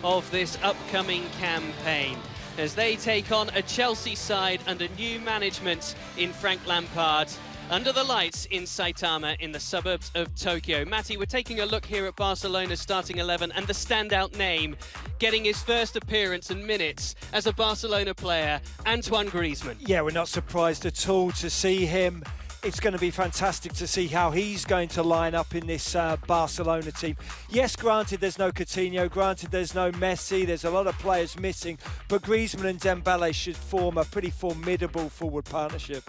of this upcoming campaign as they take on a Chelsea side under new management in Frank Lampard, under the lights in Saitama in the suburbs of Tokyo. Matty, we're taking a look here at Barcelona's starting 11 and the standout name, getting his first appearance and minutes as a Barcelona player, Antoine Griezmann. Yeah, we're not surprised at all to see him. It's going to be fantastic to see how he's going to line up in this Barcelona team. Yes, granted there's no Coutinho, granted there's no Messi, there's a lot of players missing, but Griezmann and Dembélé should form a pretty formidable forward partnership.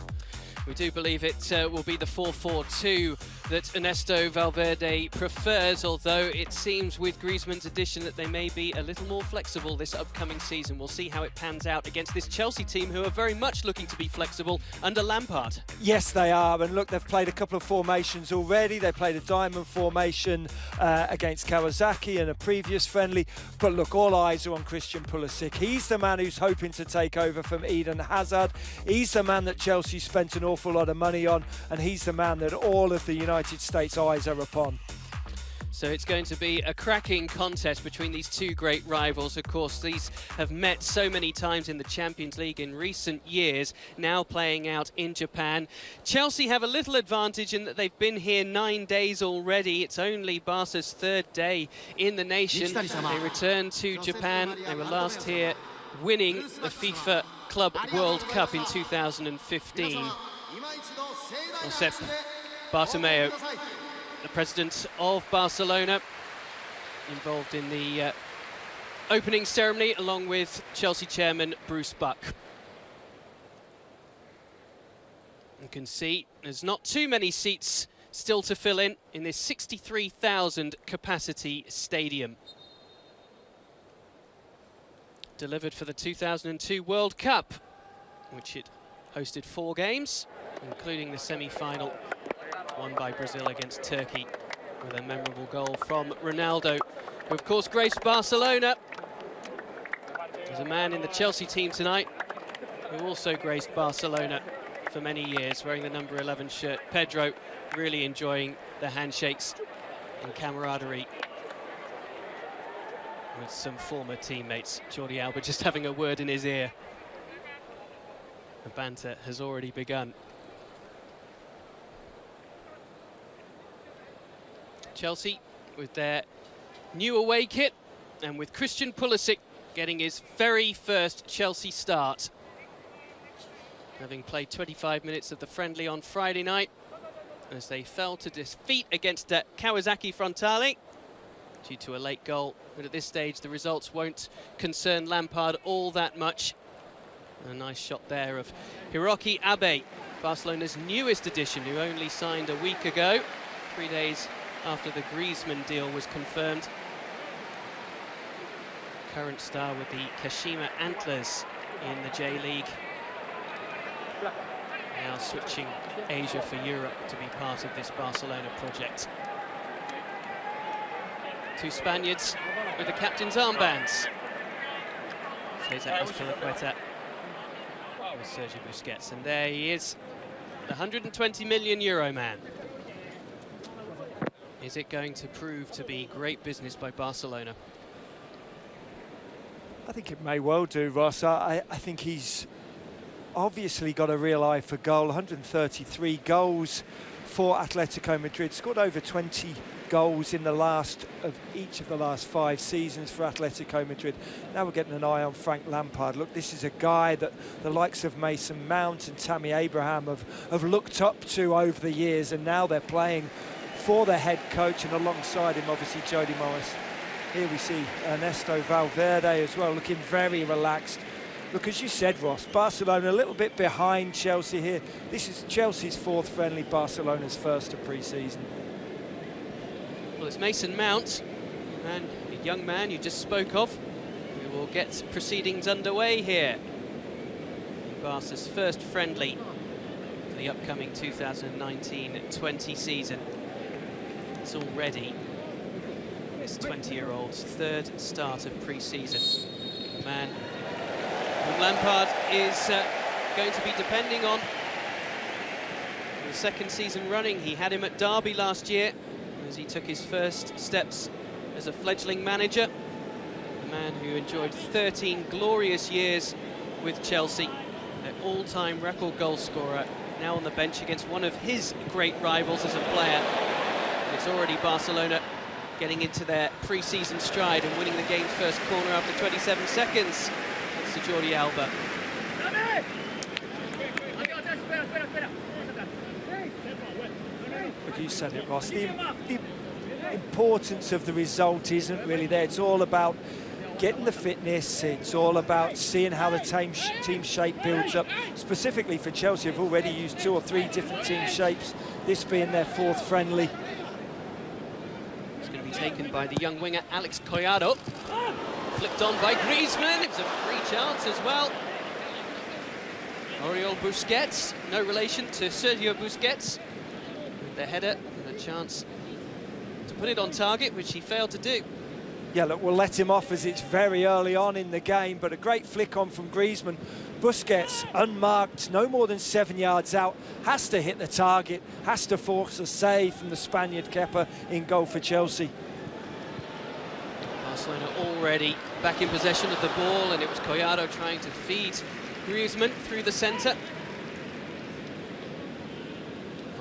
We do believe it will be the 4-4-2 that Ernesto Valverde prefers, although it seems with Griezmann's addition that they may be a little more flexible this upcoming season. We'll see how it pans out against this Chelsea team who are very much looking to be flexible under Lampard. Yes, they are, and look, they've played a couple of formations already. They played a diamond formation against Kawasaki in a previous friendly, but look, all eyes are on Christian Pulisic. He's the man who's hoping to take over from Eden Hazard. He's the man that Chelsea spent an awful lot of money on, and he's the man that all of the United States eyes are upon. So it's going to be a cracking contest between these two great rivals. Of course, these have met so many times in the Champions League in recent years, now playing out in Japan. Chelsea have a little advantage in that they've been here 9 days already. It's only Barca's third day in the nation. They return to Japan. They were last here winning the FIFA Club World Cup in 2015. Josep Bartomeu, the president of Barcelona, involved in the opening ceremony along with Chelsea chairman Bruce Buck. You can see there's not too many seats still to fill in this 63,000 capacity stadium. Delivered for the 2002 World Cup, which it hosted 4 games, including the semi-final won by Brazil against Turkey with a memorable goal from Ronaldo, who of course graced Barcelona. There's a man in the Chelsea team tonight who also graced Barcelona for many years, wearing the number 11 shirt. Pedro really enjoying the handshakes and camaraderie with some former teammates. Jordi Alba just having a word in his ear. The banter has already begun. Chelsea with their new away kit and with Christian Pulisic getting his very first Chelsea start, having played 25 minutes of the friendly on Friday night as they fell to defeat against Kawasaki Frontale due to a late goal. But at this stage the results won't concern Lampard all that much. A nice shot there of Hiroki Abe, Barcelona's newest addition, who only signed a week ago, 3 days after the Griezmann deal was confirmed. Current star with the Kashima Antlers in the J-League. Now switching Asia for Europe to be part of this Barcelona project. 2 Spaniards with the captain's armbands. Cesar Azpilicueta with Sergio Busquets, and there he is, the 120 million euro man. Is it going to prove to be great business by Barcelona? I think it may well do, Ross. I think he's obviously got a real eye for goal. 133 goals for Atletico Madrid, scored over 20 goals in the last of each of the last 5 seasons for Atletico Madrid. Now we're getting an eye on Frank Lampard. Look, this is a guy that the likes of Mason Mount and Tammy Abrahams have looked up to over the years, and now they're playing for their head coach, and alongside him obviously Jody Morris. Here we see Ernesto Valverde as well, looking very relaxed. Look, as you said, Ross, Barcelona a little bit behind Chelsea here. This is Chelsea's 4th friendly, Barcelona's 1st of pre-season. Well, it's Mason Mount, and the young man you just spoke of, who will get proceedings underway here in Barca's first friendly for the upcoming 2019-20 season. It's already this 20-year-old's 3rd start of pre-season. Man whom Lampard is going to be depending on for the 2nd season running. He had him at Derby last year as he took his first steps as a fledgling manager. The man who enjoyed 13 glorious years with Chelsea, their all-time record goal scorer, now on the bench against one of his great rivals as a player. And it's already Barcelona getting into their pre-season stride and winning the game's first corner after 27 seconds. It's to Jordi Alba. But you said it, Ross. The importance of the result isn't really there. It's all about getting the fitness. It's all about seeing how the team shape builds up. Specifically for Chelsea, have already used 2 or 3 different team shapes, this being their 4th friendly. It's going to be taken by the young winger Alex Collado. Flipped on by Griezmann. It was a free chance as well. Oriol Busquets, no relation to Sergio Busquets, with the header and a chance to put it on target, which he failed to do. Yeah, look, we'll let him off as it's very early on in the game, but a great flick on from Griezmann. Busquets, unmarked, no more than 7 yards out, has to hit the target, has to force a save from the Spaniard Kepa in goal for Chelsea. Barcelona already back in possession of the ball, and it was Collado trying to feed Griezmann through the centre.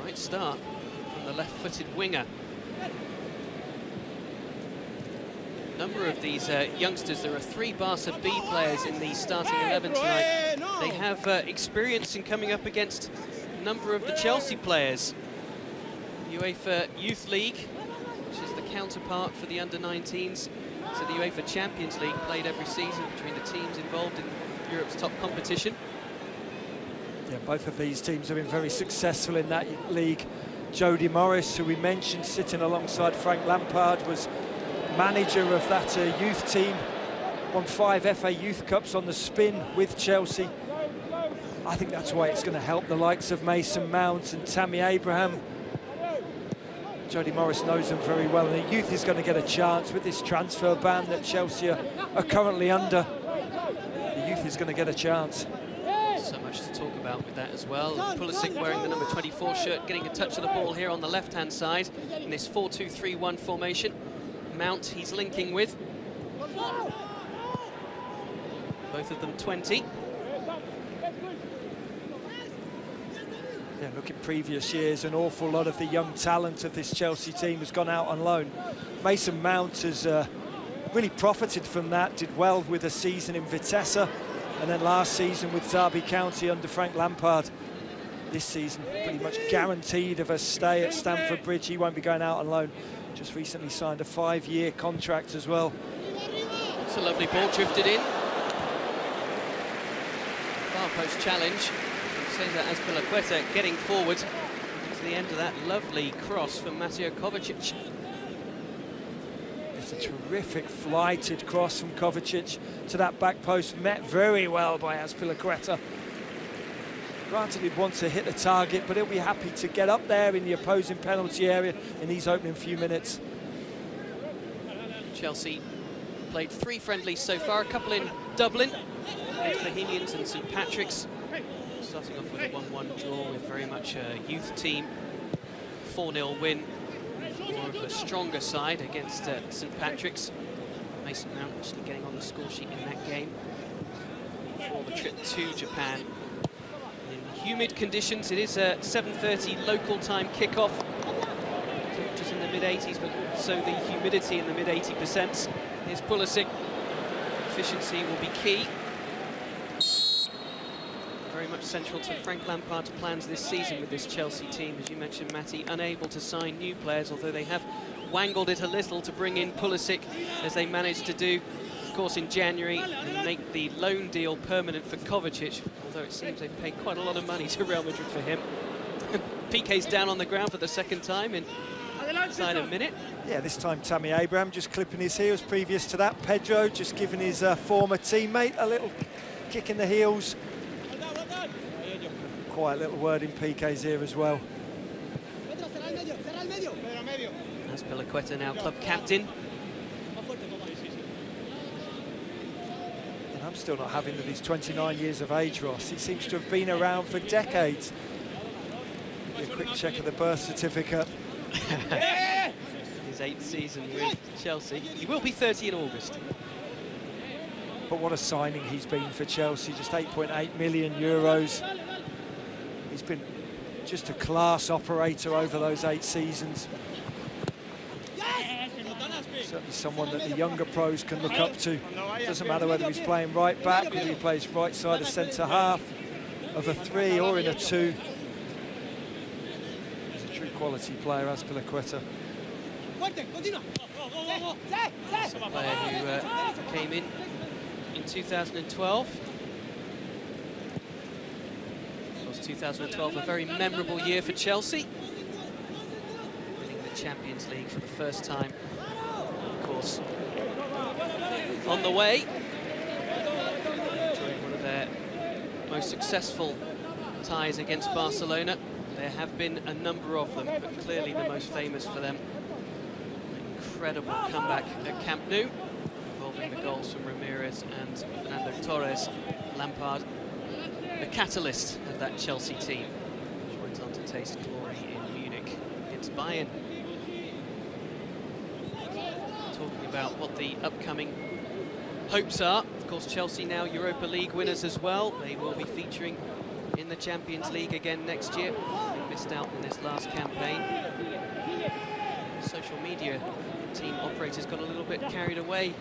Right start from the left-footed winger. A number of these youngsters, there are 3 Barca B players in the starting 11 tonight. They have experience in coming up against a number of the Chelsea players. UEFA Youth League, which is the counterpart for the under-19s to the UEFA Champions League, played every season between the teams involved in Europe's top competition. Yeah, both of these teams have been very successful in that league. Jody Morris, who we mentioned, sitting alongside Frank Lampard, was manager of that youth team, won 5 FA Youth Cups on the spin with Chelsea. I think that's why it's going to help the likes of Mason Mount and Tammy Abrahams. Jody Morris knows them very well, and the youth is going to get a chance with this transfer ban that Chelsea are currently under. The youth is going to get a chance. So much to talk about with that as well. Pulisic wearing the number 24 shirt, getting a touch of the ball here on the left-hand side in this 4-2-3-1 formation. Mount he's linking with. Both of them 20. Yeah, look at previous years, an awful lot of the young talent of this Chelsea team has gone out on loan. Mason Mount has really profited from that, did well with a season in Vitesse, and then last season with Derby County under Frank Lampard. This season pretty much guaranteed of a stay at Stamford Bridge. He won't be going out on loan. Just recently signed a 5-year contract as well. It's a lovely ball drifted in. Far post challenge from Cesar Azpilicueta, getting forward to the end of that lovely cross from Mateo Kovacic. It's a terrific flighted cross from Kovacic to that back post, met very well by Azpilicueta. Granted, he'd want to hit the target, but he'll be happy to get up there in the opposing penalty area in these opening few minutes. Chelsea played 3 friendlies so far, a couple in Dublin against Bohemians and St Patrick's. Starting off with a 1-1 draw with very much a youth team. 4-0 win, more of a stronger side against St Patrick's. Mason Mount actually getting on the score sheet in that game before the trip to Japan. In humid conditions, it is a 7:30 local time kickoff. Temperatures in the mid-80s, but so the humidity in the mid-80%. Here's Pulisic. Efficiency will be key. Very much central to Frank Lampard's plans this season with this Chelsea team. As you mentioned, Matty, unable to sign new players, although they have wangled it a little to bring in Pulisic, as they managed to do, of course, in January, and make the loan deal permanent for Kovacic, although it seems they've paid quite a lot of money to Real Madrid for him. Piqué's down on the ground for the 2nd time in inside a minute. Yeah, this time Tammy Abrahams just clipping his heels. Previous to that, Pedro just giving his former teammate a little kick in the heels. Quite a little word in Piqué's ear as well. Azpilicueta now club captain. And I'm still not having that he's 29 years of age, Ross. He seems to have been around for decades. A quick check of the birth certificate. His 8th season with Chelsea. He will be 30 in August. But what a signing he's been for Chelsea, just 8.8 million euros. He's been just a class operator over those 8 seasons. Certainly someone that the younger pros can look up to. Doesn't matter whether he's playing right back, whether he plays right side of centre half, of a 3 or in a 2. He's a true quality player, Azpilicueta. It's a player who came in 2012. Of course, 2012, a very memorable year for Chelsea. Winning the Champions League for the first time. Of course, on the way. During one of their most successful ties against Barcelona. There have been a number of them, but clearly the most famous for them. Incredible comeback at Camp Nou, involving the goals from Ramirez and Fernando Torres. Lampard, the catalyst of that Chelsea team, which went on to taste glory in Munich against Bayern. Talking about what the upcoming hopes are, of course Chelsea now Europa League winners as well. They will be featuring in the Champions League again next year. They missed out in this last campaign. Social media team operators got a little bit carried away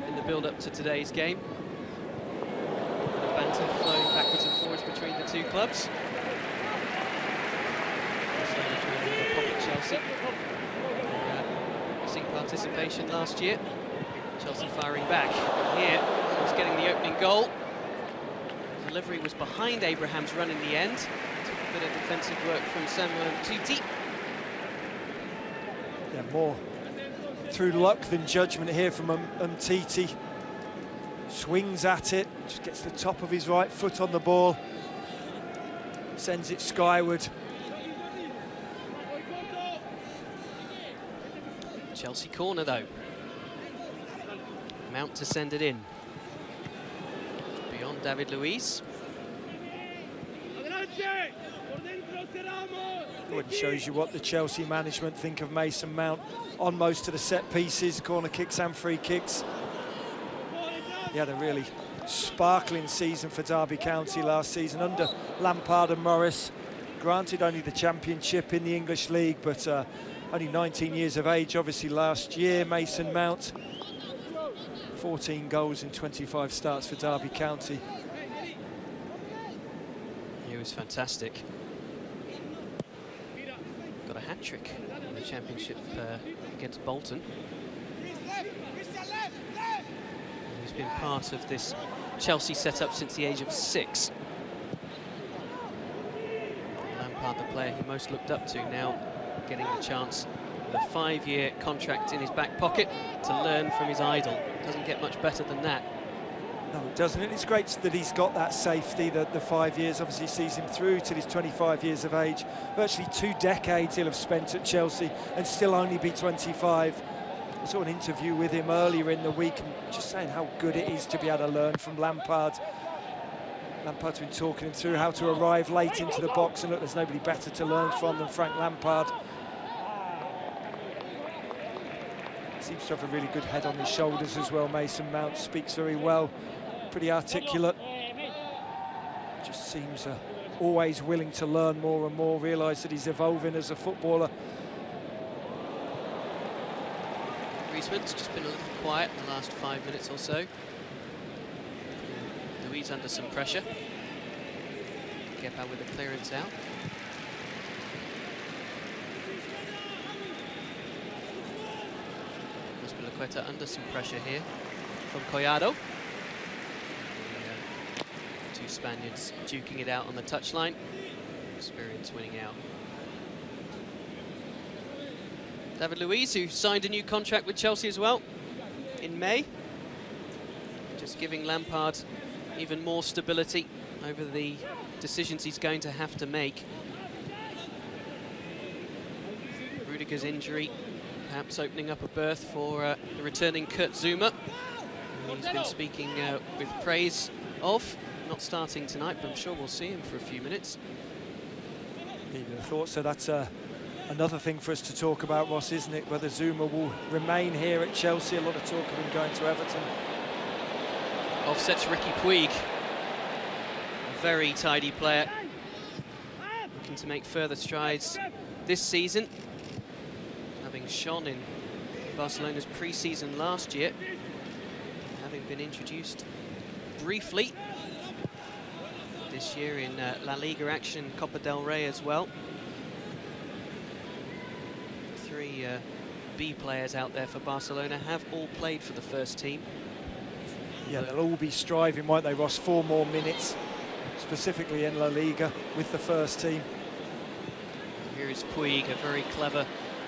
in the build-up to today's game. The banter flowing backwards and forwards between the two clubs. Chelsea missing participation last year. Chelsea firing back. And here was getting the opening goal. Delivery was behind Abraham's run in the end. Took a bit of defensive work from Samuel Tuti. Yeah, more through luck than judgment here from Titi. Swings at it, just gets the top of his right foot on the ball, sends it skyward. Chelsea corner though. Mount to send it in. Beyond David Luiz. It shows you what the Chelsea management think of Mason Mount on most of the set pieces, corner kicks and free kicks. He had a really sparkling season for Derby County last season under Lampard and Morris. Granted only the championship in the English League, but only 19 years of age obviously last year. Mason Mount, 14 goals in 25 starts for Derby County. He was fantastic. Got a hat-trick in the championship against Bolton. He's been part of this Chelsea setup since the age of 6. Lampard, the player he most looked up to, now getting the chance with a 5-year contract in his back pocket to learn from his idol. Doesn't get much better than that. No, it doesn't. And it's great that he's got that safety, that the 5 years obviously sees him through till he's 25 years of age. Virtually 2 decades he'll have spent at Chelsea and still only be 25. I saw an interview with him earlier in the week and just saying how good it is to be able to learn from Lampard. Lampard's been talking him through how to arrive late into the box, and look, there's nobody better to learn from than Frank Lampard. Seems to have a really good head on his shoulders as well. Mason Mount speaks very well, pretty articulate. Just seems always willing to learn more and more, realise that he's evolving as a footballer. Griezmann's just been a little quiet in the last 5 minutes or so. Luiz under some pressure. Kepa with the clearance out. Azpilicueta under some pressure here from Collado. The, 2 Spaniards duking it out on the touchline. Experience winning out. David Luiz, who signed a new contract with Chelsea as well in May. Just giving Lampard even more stability over the decisions he's going to have to make. Rudiger's injury perhaps opening up a berth for the returning Kurt Zouma, who he's been speaking with praise of. Not starting tonight, but I'm sure we'll see him for a few minutes. You'd have thought so. That's another thing for us to talk about, Ross, isn't it? Whether Zouma will remain here at Chelsea. A lot of talk of him going to Everton. Offsets Ricky Puig. A very tidy player. Looking to make further strides this season. Having shone in Barcelona's pre-season last year. Having been introduced briefly this year in La Liga action, Copa del Rey as well. Three B players out there for Barcelona have all played for the first team. Yeah, they'll all be striving, won't they, Ross? 4 more minutes, specifically in La Liga, with the first team. Here is Puig, a very clever,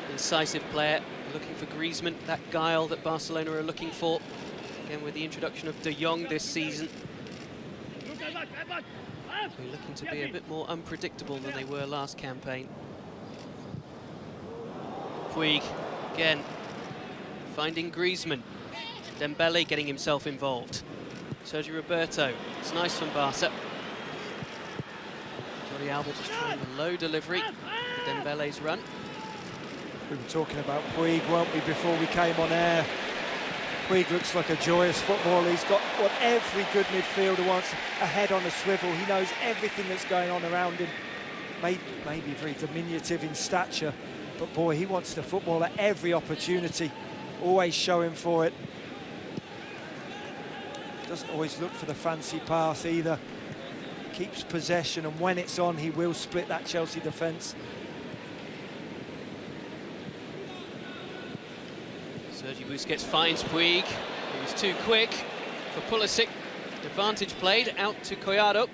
incisive player, looking for Griezmann, that guile that Barcelona are looking for. Again, with the introduction of De Jong this season. They're looking to be a bit more unpredictable than they were last campaign. Puig, again, finding Griezmann. Dembélé getting himself involved. Sergio Roberto, it's nice from Barca. Jordi Alba just trying the low delivery for Dembele's run. We were talking about Puig, weren't we, before we came on air? Puig looks like a joyous footballer. He's got what every good midfielder wants, a head on a swivel. He knows everything that's going on around him. Maybe very diminutive in stature, but boy, he wants the football at every opportunity, always showing for it. Doesn't always look for the fancy pass either. Keeps possession, and when it's on, he will split that Chelsea defence. Sergio Busquets finds Puig. He was too quick for Pulisic. Advantage played out to Collado.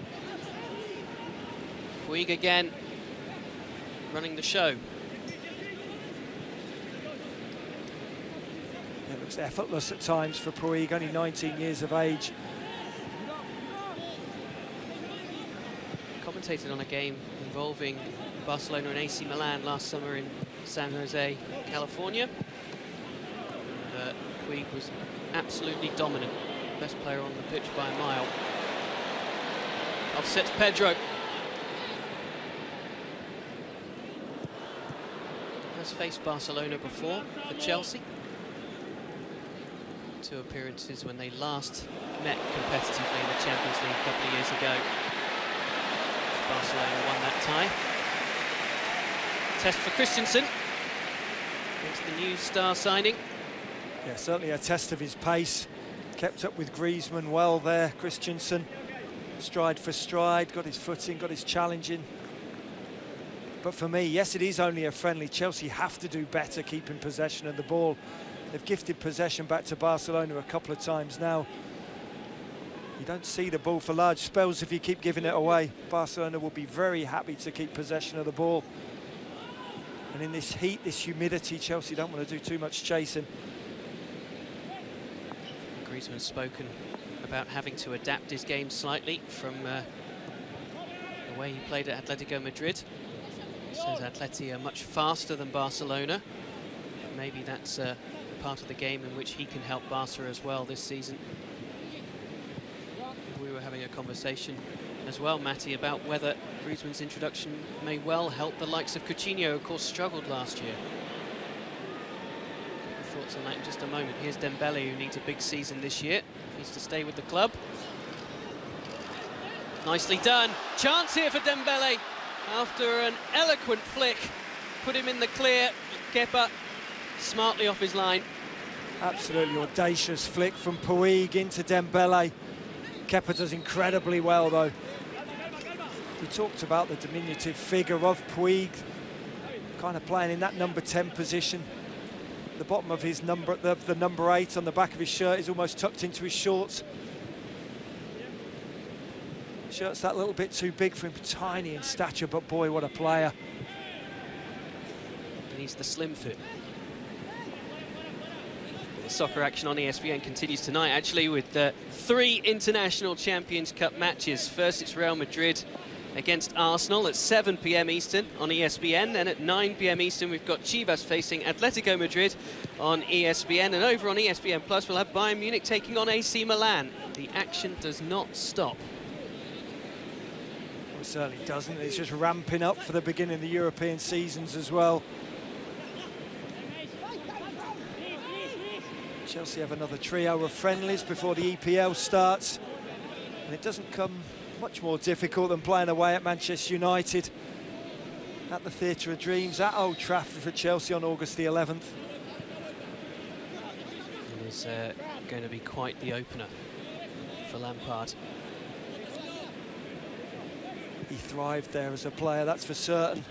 Puig again running the show. It looks effortless at times for Puig, only 19 years of age. Commentated on a game involving Barcelona and AC Milan last summer in San Jose, California. Puig was absolutely dominant, best player on the pitch by a mile. Offsets Pedro. Has faced Barcelona before for Chelsea. 2 appearances when they last met competitively in the Champions League a couple of years ago. Barcelona won that tie. Test for Christensen against the new star signing. Yeah, certainly a test of his pace. Kept up with Griezmann well there, Christensen. Stride for stride, got his footing, got his challenging. But for me, yes, it is only a friendly. Chelsea have to do better keeping possession of the ball. They've gifted possession back to Barcelona a couple of times now. You don't see the ball for large spells if you keep giving it away. Barcelona will be very happy to keep possession of the ball. And in this heat, this humidity, Chelsea don't want to do too much chasing. Griezmann's spoken about having to adapt his game slightly from the way he played at Atletico Madrid. He says Atleti are much faster than Barcelona. Maybe that's part of the game in which he can help Barca as well this season. We were having a conversation as well, Matty, about whether Griezmann's introduction may well help the likes of Coutinho, who of course struggled last year. Thoughts on that in just a moment. Here's Dembélé, who needs a big season this year. Needs to stay with the club. Nicely done. Chance here for Dembélé. After an eloquent flick, put him in the clear. Kepa smartly off his line. Absolutely audacious flick from Puig into Dembélé. Kepa does incredibly well, though. We talked about the diminutive figure of Puig, kind of playing in that number 10 position. The bottom of his number, the number 8 on the back of his shirt is almost tucked into his shorts. Shirt's that little bit too big for him, tiny in stature, but boy, what a player. And he's the slim fit. The soccer action on ESPN continues tonight, actually, with 3 International Champions Cup matches. First, it's Real Madrid against Arsenal at 7 p.m. Eastern on ESPN. Then at 9 p.m. Eastern, we've got Chivas facing Atletico Madrid on ESPN. And over on ESPN Plus, we'll have Bayern Munich taking on AC Milan. The action does not stop. Well, it certainly doesn't. It's just ramping up for the beginning of the European seasons as well. Chelsea have another trio of friendlies before the EPL starts, and it doesn't come much more difficult than playing away at Manchester United at the Theatre of Dreams at Old Trafford for Chelsea on August the 11th. It is going to be quite the opener for Lampard. He thrived there as a player, that's for certain.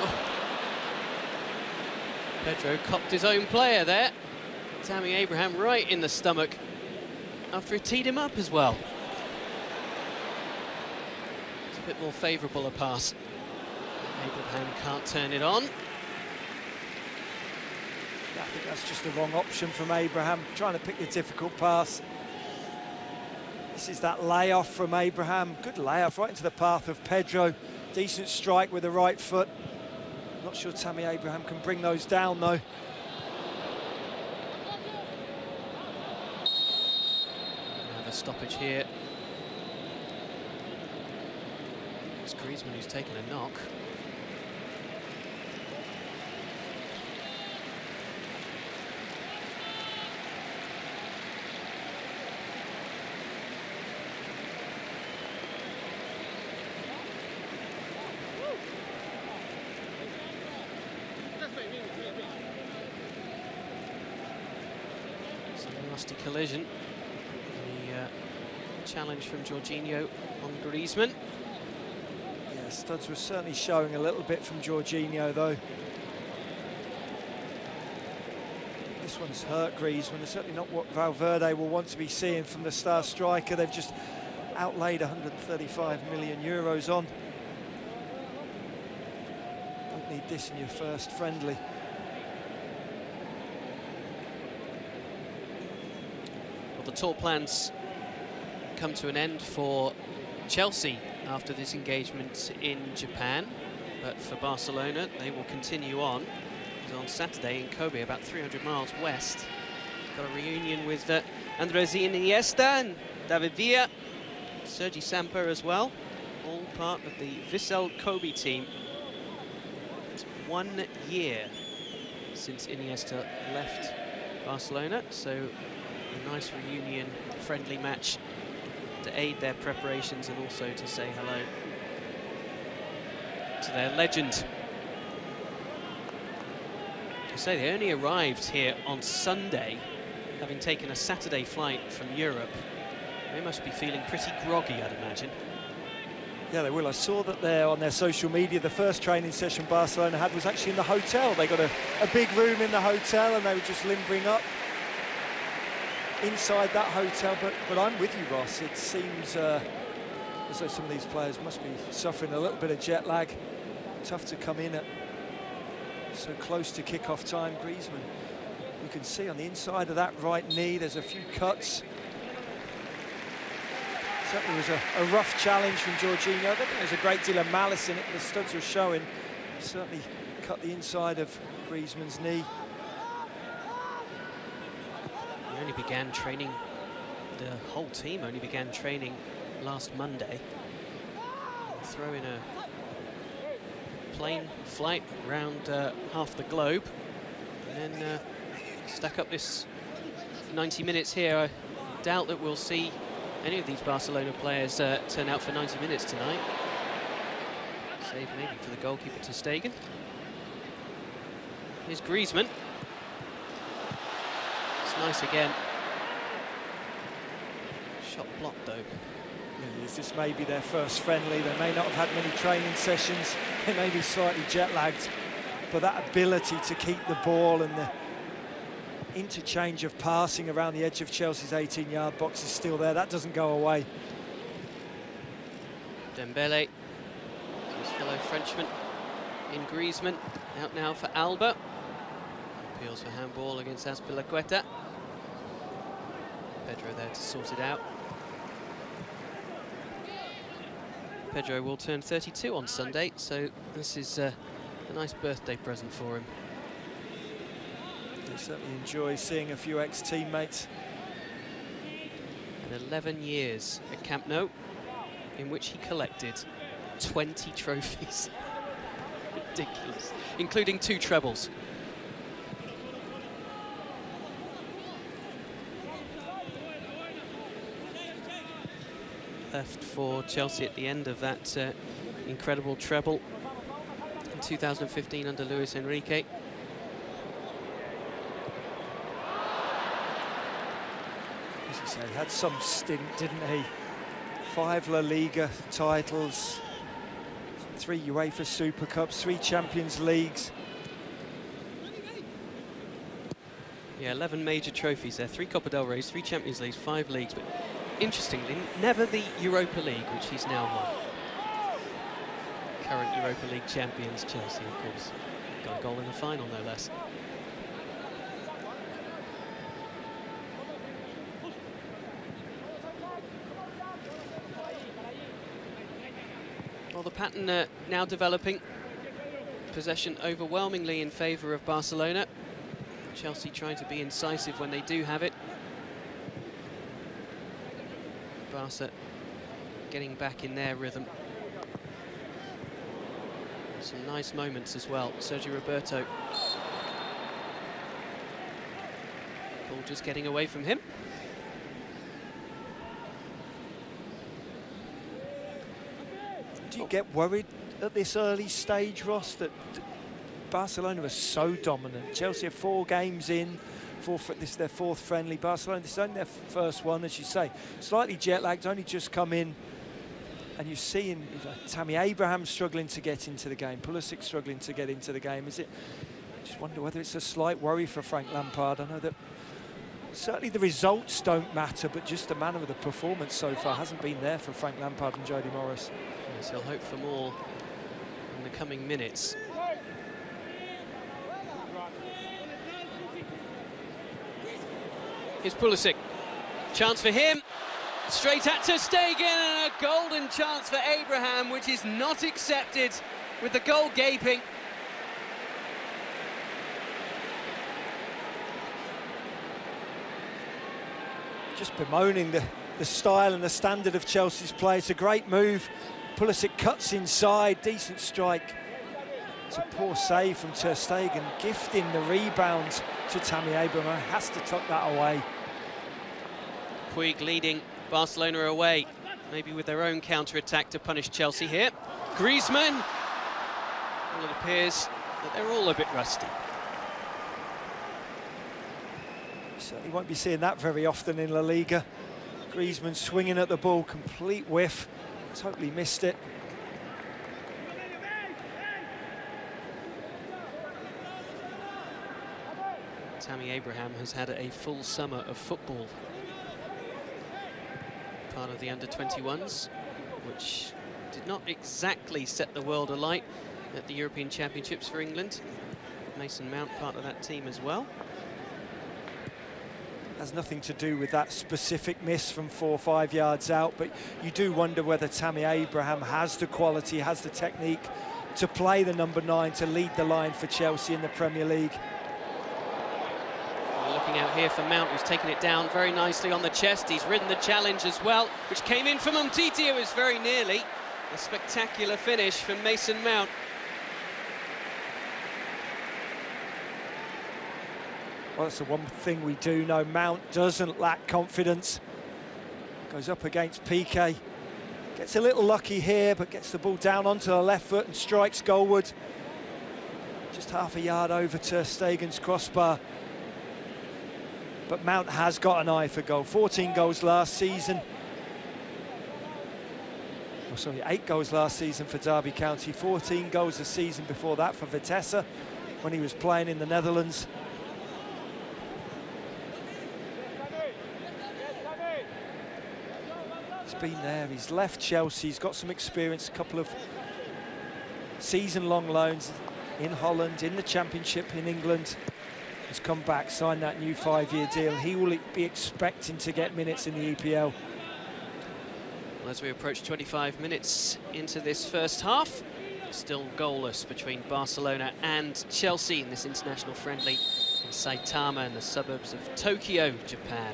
Oh. Pedro copped his own player there. Tammy Abraham right in the stomach after he teed him up as well. It's a bit more favourable a pass. Abraham can't turn it on. I think that's just the wrong option from Abraham, trying to pick the difficult pass. This is that layoff from Abraham. Good layoff right into the path of Pedro. Decent strike with the right foot. Not sure Tammy Abraham can bring those down though. Have a stoppage here. It's Griezmann who's taken a knock. Nasty collision. The challenge from Jorginho on Griezmann. Yeah, studs were certainly showing a little bit from Jorginho though. This one's hurt Griezmann. It's certainly not what Valverde will want to be seeing from the star striker. They've just outlaid 135 million euros on. Don't need this in your first friendly. The tour plans come to an end for Chelsea after this engagement in Japan, but for Barcelona they will continue on. On Saturday in Kobe, about 300 miles west, got a reunion with Andrés Iniesta and David Villa, Sergi Samper as well, all part of the Vissel Kobe team. It's 1 year since Iniesta left Barcelona, so a nice reunion friendly match to aid their preparations and also to say hello to their legend. I say they only arrived here on Sunday, having taken a Saturday flight from Europe. They must be feeling pretty groggy, I'd imagine. Yeah, they will. I saw that there on their social media, the first training session Barcelona had was actually in the hotel. They got a big room in the hotel and they were just limbering up inside that hotel. But I'm with you, Ross. It seems as though some of these players must be suffering a little bit of jet lag. Tough to come in at so close to kick-off time. Griezmann, you can see on the inside of that right knee, there's a few cuts. Certainly was a rough challenge from Jorginho. I don't think there's a great deal of malice in it, but the studs were showing. Certainly cut the inside of Griezmann's knee. He only began training, the whole team only began training last Monday. Throw in a plane flight around half the globe, and then stack up this 90 minutes here. I doubt that we'll see any of these Barcelona players turn out for 90 minutes tonight. Save maybe for the goalkeeper ter Stegen. Here's Griezmann. It's nice again. Shot blocked though. This may be their first friendly. They may not have had many training sessions. They may be slightly jet lagged, but that ability to keep the ball and the interchange of passing around the edge of Chelsea's 18-yard box is still there. That doesn't go away. Dembélé, his fellow Frenchman in Griezmann, out now for Alba. Appeals for handball against Azpilicueta. Pedro there to sort it out. Pedro will turn 32 on Sunday, so this is a nice birthday present for him. He certainly enjoys seeing a few ex-teammates. And 11 years at Camp Nou, in which he collected 20 trophies. Ridiculous, including 2 trebles. left for Chelsea at the end of that incredible treble in 2015 under Luis Enrique. As you say, he had some stint, didn't he? 5 La Liga titles, 3 UEFA Super Cups, 3 Champions Leagues. Yeah, 11 major trophies there, 3 Copa del Reys, 3 Champions Leagues, 5 leagues, but interestingly, never the Europa League, which he's now won. Current Europa League champions, Chelsea, of course. Got a goal in the final, no less. Well, the pattern now developing. Possession overwhelmingly in favour of Barcelona. Chelsea trying to be incisive when they do have it. Barca getting back in their rhythm. Some nice moments as well. Sergio Roberto. Ball just getting away from him. Do you get worried at this early stage, Ross, that Barcelona are so dominant? Chelsea are 4 games in. This is their 4th friendly. Barcelona, this is only their first one, as you say. Slightly jet-lagged, only just come in. And you're seeing Tammy Abrahams struggling to get into the game, Pulisic struggling to get into the game. Is it? I just wonder whether it's a slight worry for Frank Lampard. I know that certainly the results don't matter, but just the manner of the performance so far hasn't been there for Frank Lampard and Jody Morris. Yes, he'll hope for more in the coming minutes. Here's Pulisic. Chance for him. Straight at Ter Stegen, and a golden chance for Abraham, which is not accepted with the goal gaping. Just bemoaning the style and the standard of Chelsea's play. It's a great move. Pulisic cuts inside, decent strike. It's a poor save from Ter Stegen, gifting the rebound to Tammy Abrahams. Has to tuck that away. Puig leading Barcelona away, maybe with their own counter-attack to punish Chelsea here. Griezmann. Well, it appears that they're all a bit rusty. Certainly won't be seeing that very often in La Liga. Griezmann swinging at the ball, complete whiff. Totally missed it. Tammy Abraham has had a full summer of football. Part of the under-21s, which did not exactly set the world alight at the European Championships for England. Mason Mount part of that team as well. Has nothing to do with that specific miss from 4 or 5 yards out, but you do wonder whether Tammy Abraham has the quality, has the technique to play the number 9, to lead the line for Chelsea in the Premier League. We're looking out here for Mount, who's taken it down very nicely on the chest. He's ridden the challenge as well, which came in from Umtiti. It was very nearly a spectacular finish from Mason Mount. Well, that's the one thing we do know. Mount doesn't lack confidence. Goes up against Piqué. Gets a little lucky here, but gets the ball down onto the left foot and strikes goalward. Just half a yard over Ter Stegen's crossbar. But Mount has got an eye for goal. 14 goals last season. Oh, sorry, 8 goals last season for Derby County. 14 goals a season before that for Vitesse when he was playing in the Netherlands. Been there, he's left Chelsea, he's got some experience, a couple of season-long loans in Holland, in the Championship in England. He's come back, signed that new 5-year deal. He will be expecting to get minutes in the EPL. Well, as we approach 25 minutes into this first half, still goalless between Barcelona and Chelsea in this international friendly in Saitama in the suburbs of Tokyo, Japan.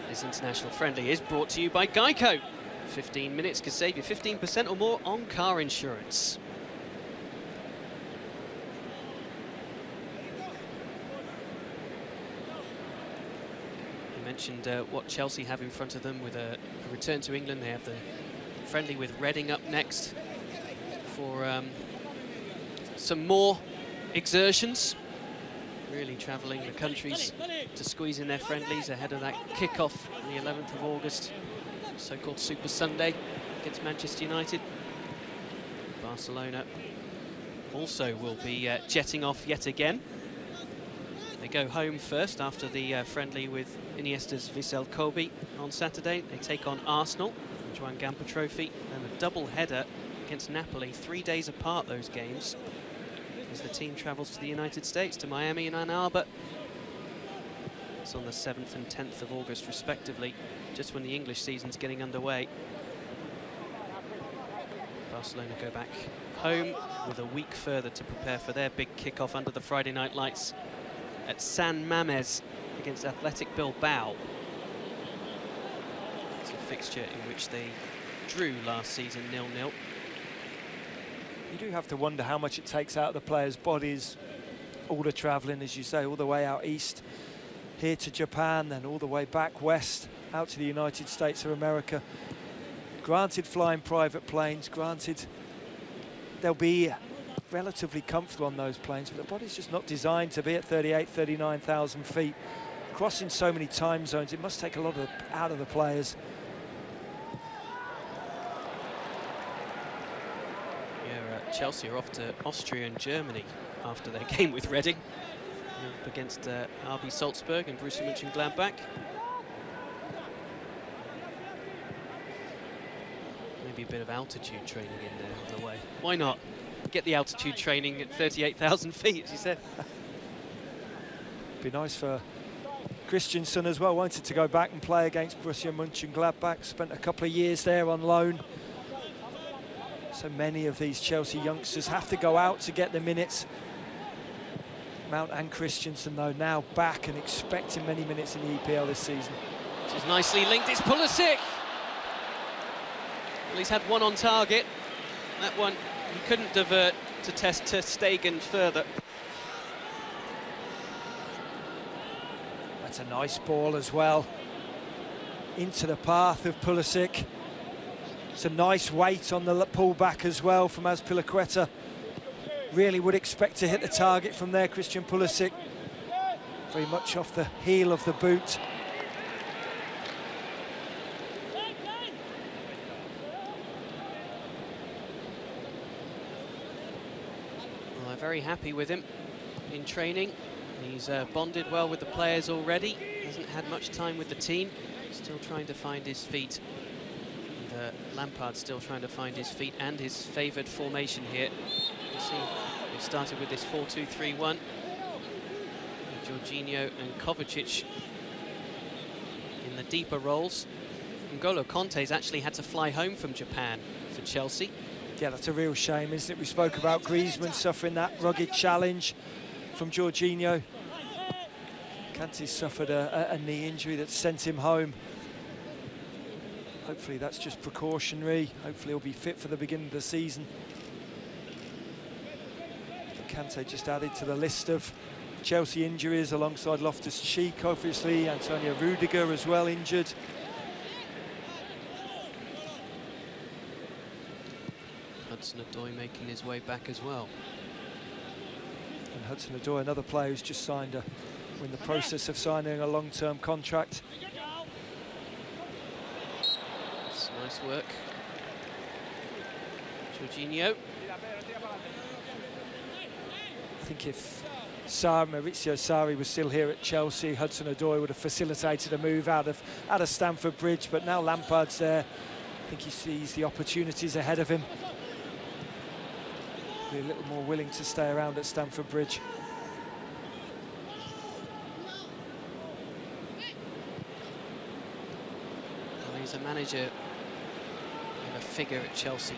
This international friendly is brought to you by Geico. 15 minutes can save you 15% or more on car insurance. mentioned what Chelsea have in front of them with a return to England. They have the friendly with Reading up next for some more exertions. Really travelling the countries to squeeze in their friendlies ahead of that kick-off on the 11th of August, so-called Super Sunday against Manchester United. Barcelona also will be jetting off yet again. They go home first after the friendly with Iniesta's Vissel Kobe on Saturday. They take on Arsenal, the Joan Gamper Trophy, and a double header against Napoli, 3 days apart those games, as the team travels to the United States, to Miami and Ann Arbor. It's on the 7th and 10th of August respectively, just when the English season's getting underway. Barcelona go back home with a week further to prepare for their big kick-off under the Friday night lights at San Mamés against Athletic Bilbao. It's a fixture in which they drew last season 0-0. You do have to wonder how much it takes out of the players' bodies, all the travelling, as you say, all the way out east, here to Japan, then all the way back west, out to the United States of America. Granted, flying private planes, granted, they'll be relatively comfortable on those planes, but the body's just not designed to be at 38, 39,000 feet. Crossing so many time zones, it must take a lot out of the players. Yeah, Chelsea are off to Austria and Germany after their game with Reading, up against RB Salzburg and Borussia Mönchengladbach. Maybe a bit of altitude training in there on the way. Why not? Get the altitude training at 38,000 feet, as you said. Be nice for Christensen as well. Wanted to go back and play against Borussia Mönchengladbach. Spent a couple of years there on loan. So many of these Chelsea youngsters have to go out to get the minutes. Mount and Christensen, though, now back and expecting many minutes in the EPL this season. This is nicely linked. It's Pulisic. Well, he's had one on target. That one he couldn't divert to test Ter Stegen further. That's a nice ball as well. Into the path of Pulisic. It's a nice weight on the pullback as well from Azpilicueta. Really would expect to hit the target from there, Christian Pulisic. Very much off the heel of the boot. Well, they're very happy with him in training. He's bonded well with the players already. Hasn't had much time with the team. Still trying to find his feet. And Lampard still trying to find his feet and his favoured formation here. You see, they've started with this 4-2-3-1. Jorginho and Kovacic in the deeper roles. N'Golo Conte's actually had to fly home from Japan for Chelsea. Yeah, that's a real shame, isn't it? We spoke about Griezmann suffering that rugged challenge from Jorginho. Kante's suffered a knee injury that sent him home. Hopefully that's just precautionary. Hopefully he'll be fit for the beginning of the season. Kante just added to the list of Chelsea injuries alongside Loftus-Cheek, obviously. Antonio Rudiger as well injured. Hudson-Odoi making his way back as well. And Hudson-Odoi, another player who's just signed we're in the process of signing a long-term contract. That's nice work. Jorginho. I think if Maurizio Sarri was still here at Chelsea, Hudson-Odoi would have facilitated a move out of Stamford Bridge, but now Lampard's there. I think he sees the opportunities ahead of him. Be a little more willing to stay around at Stamford Bridge. Well, he's a manager and a figure at Chelsea.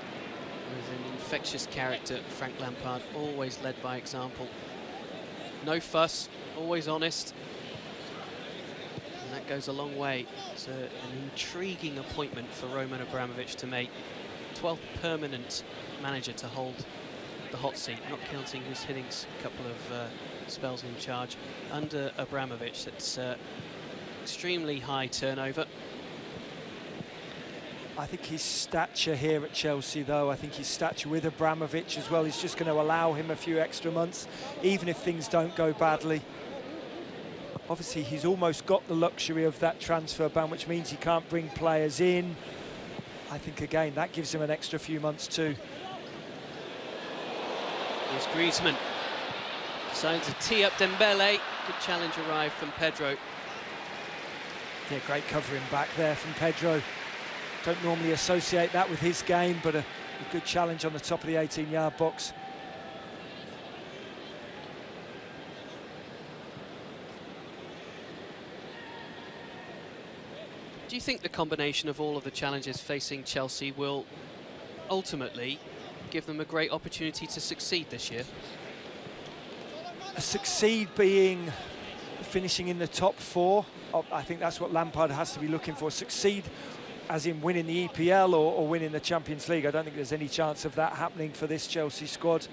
He's an infectious character, Frank Lampard, always led by example. No fuss, always honest. And that goes a long way. It's an intriguing appointment for Roman Abramovich to make. 12th permanent manager to hold the hot seat, not counting Gus Hiddink's couple of spells in charge under Abramovich. That's extremely high turnover. I think his stature here at Chelsea, though, I think his stature with Abramovich as well is just going to allow him a few extra months, even if things don't go badly. Obviously, he's almost got the luxury of that transfer ban, which means he can't bring players in. I think, again, that gives him an extra few months too. Here's Griezmann. Decides to tee up Dembélé. Good challenge arrived from Pedro. Yeah, great covering back there from Pedro. Don't normally associate that with his game, but a good challenge on the top of the 18-yard box. Do you think the combination of all of the challenges facing Chelsea will ultimately give them a great opportunity to succeed this year? Succeed being finishing in the top 4. I think that's what Lampard has to be looking for. Succeed as in winning the EPL or winning the Champions League. I don't think there's any chance of that happening for this Chelsea squad.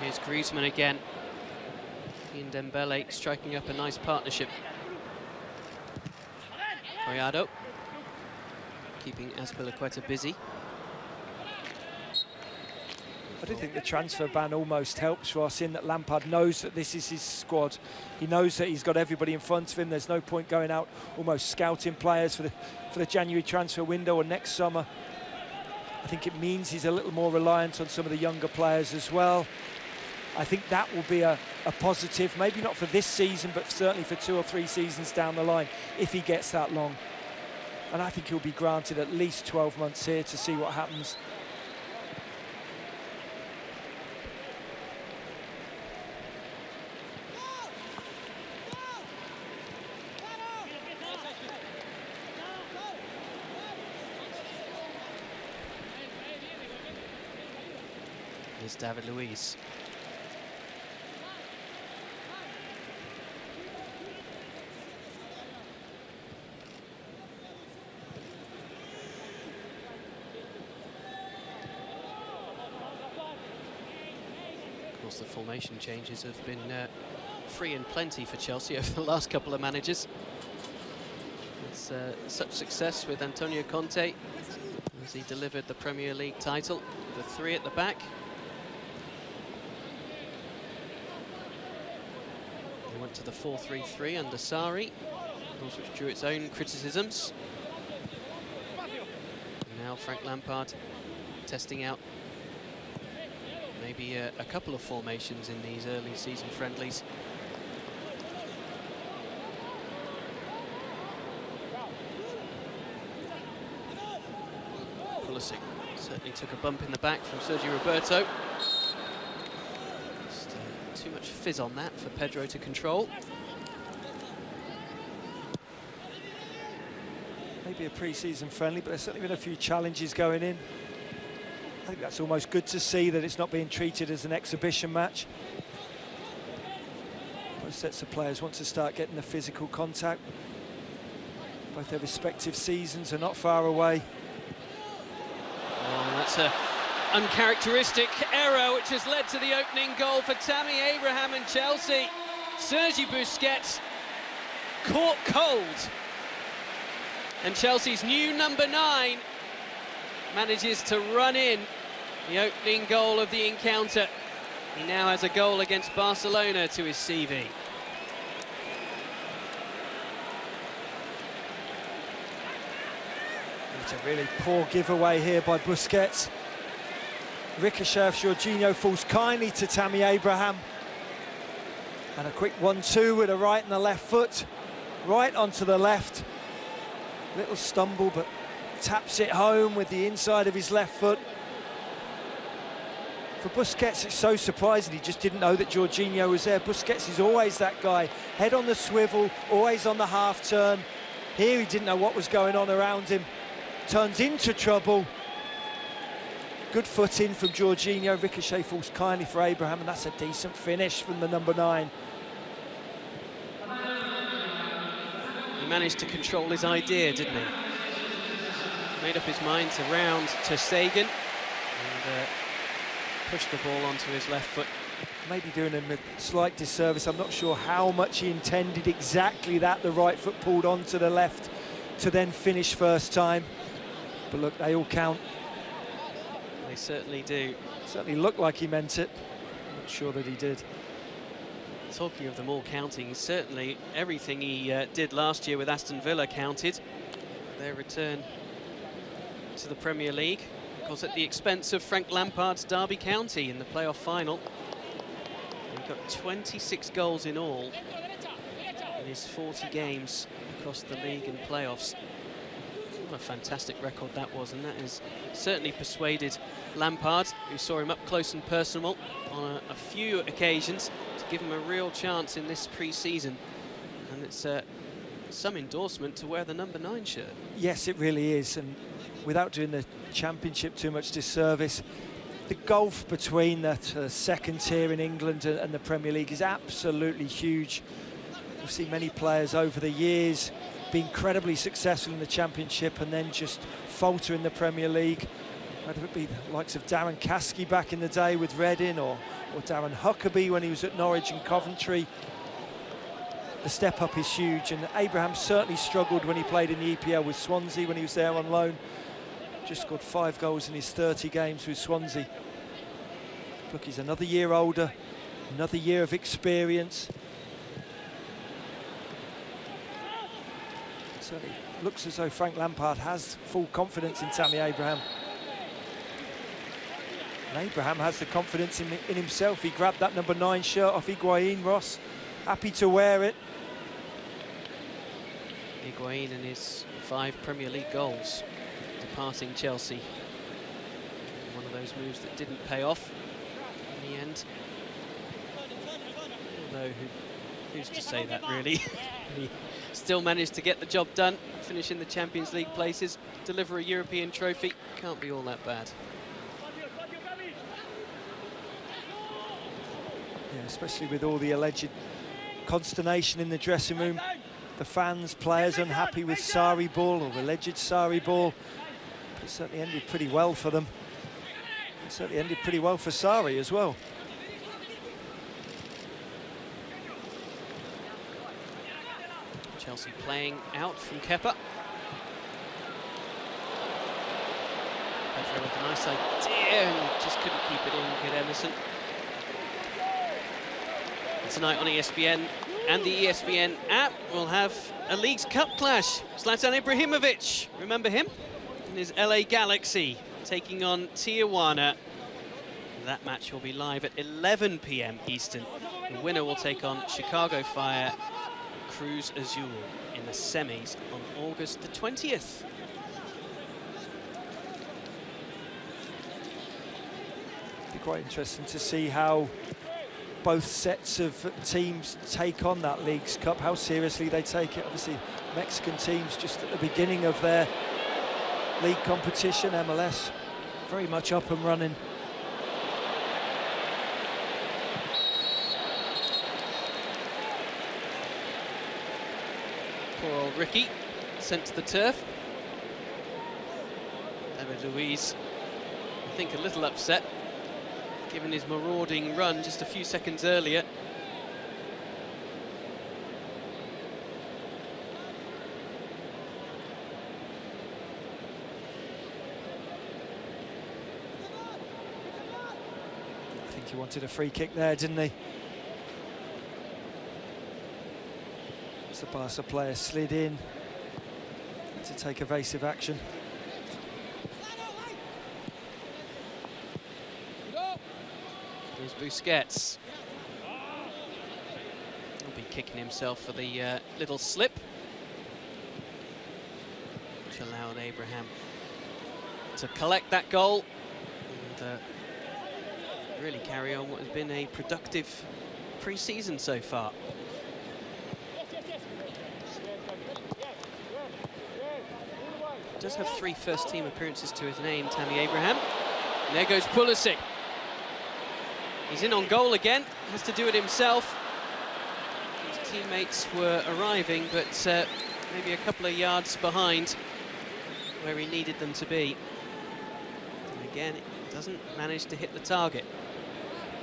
Here's Griezmann again. He and Dembélé striking up a nice partnership. Partido keeping Azpilicueta busy. I do think the transfer ban almost helps Ross in that Lampard knows that this is his squad. He knows that he's got everybody in front of him. There's no point going out almost scouting players for the January transfer window or next summer. I think it means he's a little more reliant on some of the younger players as well. I think that will be a positive, maybe not for this season, but certainly for 2 or 3 seasons down the line, if he gets that long. And I think he'll be granted at least 12 months here to see what happens. Here's David Luiz. Of course, the formation changes have been free and plenty for Chelsea over the last couple of managers. It's such success with Antonio Conte as he delivered the Premier League title. The 3 at the back. They went to the 4-3-3 under Sarri, of course, which drew its own criticisms. And now Frank Lampard testing out maybe a couple of formations in these early season friendlies. Pulisic certainly took a bump in the back from Sergio Roberto. Just too much fizz on that for Pedro to control. Maybe a pre-season friendly, but there's certainly been a few challenges going in. I think that's almost good to see that it's not being treated as an exhibition match. Both sets of players want to start getting the physical contact. Both their respective seasons are not far away. Oh, that's an uncharacteristic error which has led to the opening goal for Tammy Abrahams and Chelsea. Sergio Busquets caught cold. And Chelsea's new number 9 manages to run in the opening goal of the encounter. He now has a goal against Barcelona to his CV. It's a really poor giveaway here by Busquets. Ricochet of Jorginho falls kindly to Tammy Abrahams. And a quick 1-2 with a right and a left foot. Right onto the left. Little stumble, but taps it home with the inside of his left foot. For Busquets, it's so surprising he just didn't know that Jorginho was there. Busquets is always that guy, head on the swivel, always on the half turn. Here he didn't know what was going on around him. Turns into trouble. Good foot in from Jorginho. Ricochet falls kindly for Abraham, and that's a decent finish from the number 9. He managed to control his idea, didn't he? Made up his mind to round ter Stegen and pushed the ball onto his left foot. maybe doing him a slight disservice. I'm not sure how much he intended exactly that. The right foot pulled onto the left to then finish first time. But look, they all count. They certainly do. Certainly looked like he meant it. I'm not sure that he did. Talking of them all counting, certainly everything he did last year with Aston Villa counted. Their return to the Premier League, of course, at the expense of Frank Lampard's Derby County in the playoff final. He got 26 goals in all in his 40 games across the league and playoffs. What a fantastic record that was, and that has certainly persuaded Lampard, who saw him up close and personal on a few occasions, to give him a real chance in this pre-season. And it's some endorsement to wear the number 9 shirt. Yes, it really is, and without doing the Championship too much disservice, the gulf between that second tier in England and the Premier League is absolutely huge. We've seen many players over the years be incredibly successful in the Championship and then just falter in the Premier League. Whether it be the likes of Darren Caskey back in the day with Reading, or Darren Huckabee when he was at Norwich and Coventry. The step up is huge, and Abraham certainly struggled when he played in the EPL with Swansea when he was there on loan. Just scored 5 goals in his 30 games with Swansea. Look, he's another year older, another year of experience. Certainly looks as though Frank Lampard has full confidence in Tammy Abraham. And Abraham has the confidence in himself. He grabbed that number 9 shirt off Higuain, Ross. Happy to wear it. Higuain and his 5 Premier League goals, departing Chelsea. One of those moves that didn't pay off in the end. Although, who's to say that, really? He still managed to get the job done, finish in the Champions League places, deliver a European trophy. Can't be all that bad. Yeah, especially with all the alleged consternation in the dressing room. The fans, players unhappy with Sarri ball, or alleged Sarri ball. But it certainly ended pretty well for them. It certainly ended pretty well for Sarri as well. Chelsea playing out from Kepa. Pedro with a nice idea and just couldn't keep it in. Good Emerson. Tonight on ESPN and the ESPN app, we'll have a Leagues Cup clash. Zlatan Ibrahimovic, remember him? In his LA Galaxy, taking on Tijuana. That match will be live at 11 p.m. Eastern. The winner will take on Chicago Fire Cruz Azul in the semis on August the 20th. Be quite interesting to see how both sets of teams take on that Leagues Cup, how seriously they take it. Obviously, Mexican teams just at the beginning of their league competition, MLS, very much up and running. Poor old Ricky, sent to the turf. David Luiz, I think, a little upset, given his marauding run just a few seconds earlier. I think he wanted a free kick there, didn't he? As the Barca player slid in to take evasive action. There's Busquets. He'll be kicking himself for the little slip, which allowed Abraham to collect that goal and really carry on what has been a productive pre-season so far. Does have 3 first-team appearances to his name, Tammy Abraham. And there goes Pulisic. He's in on goal again, has to do it himself. His teammates were arriving, but maybe a couple of yards behind where he needed them to be. And again, it doesn't manage to hit the target.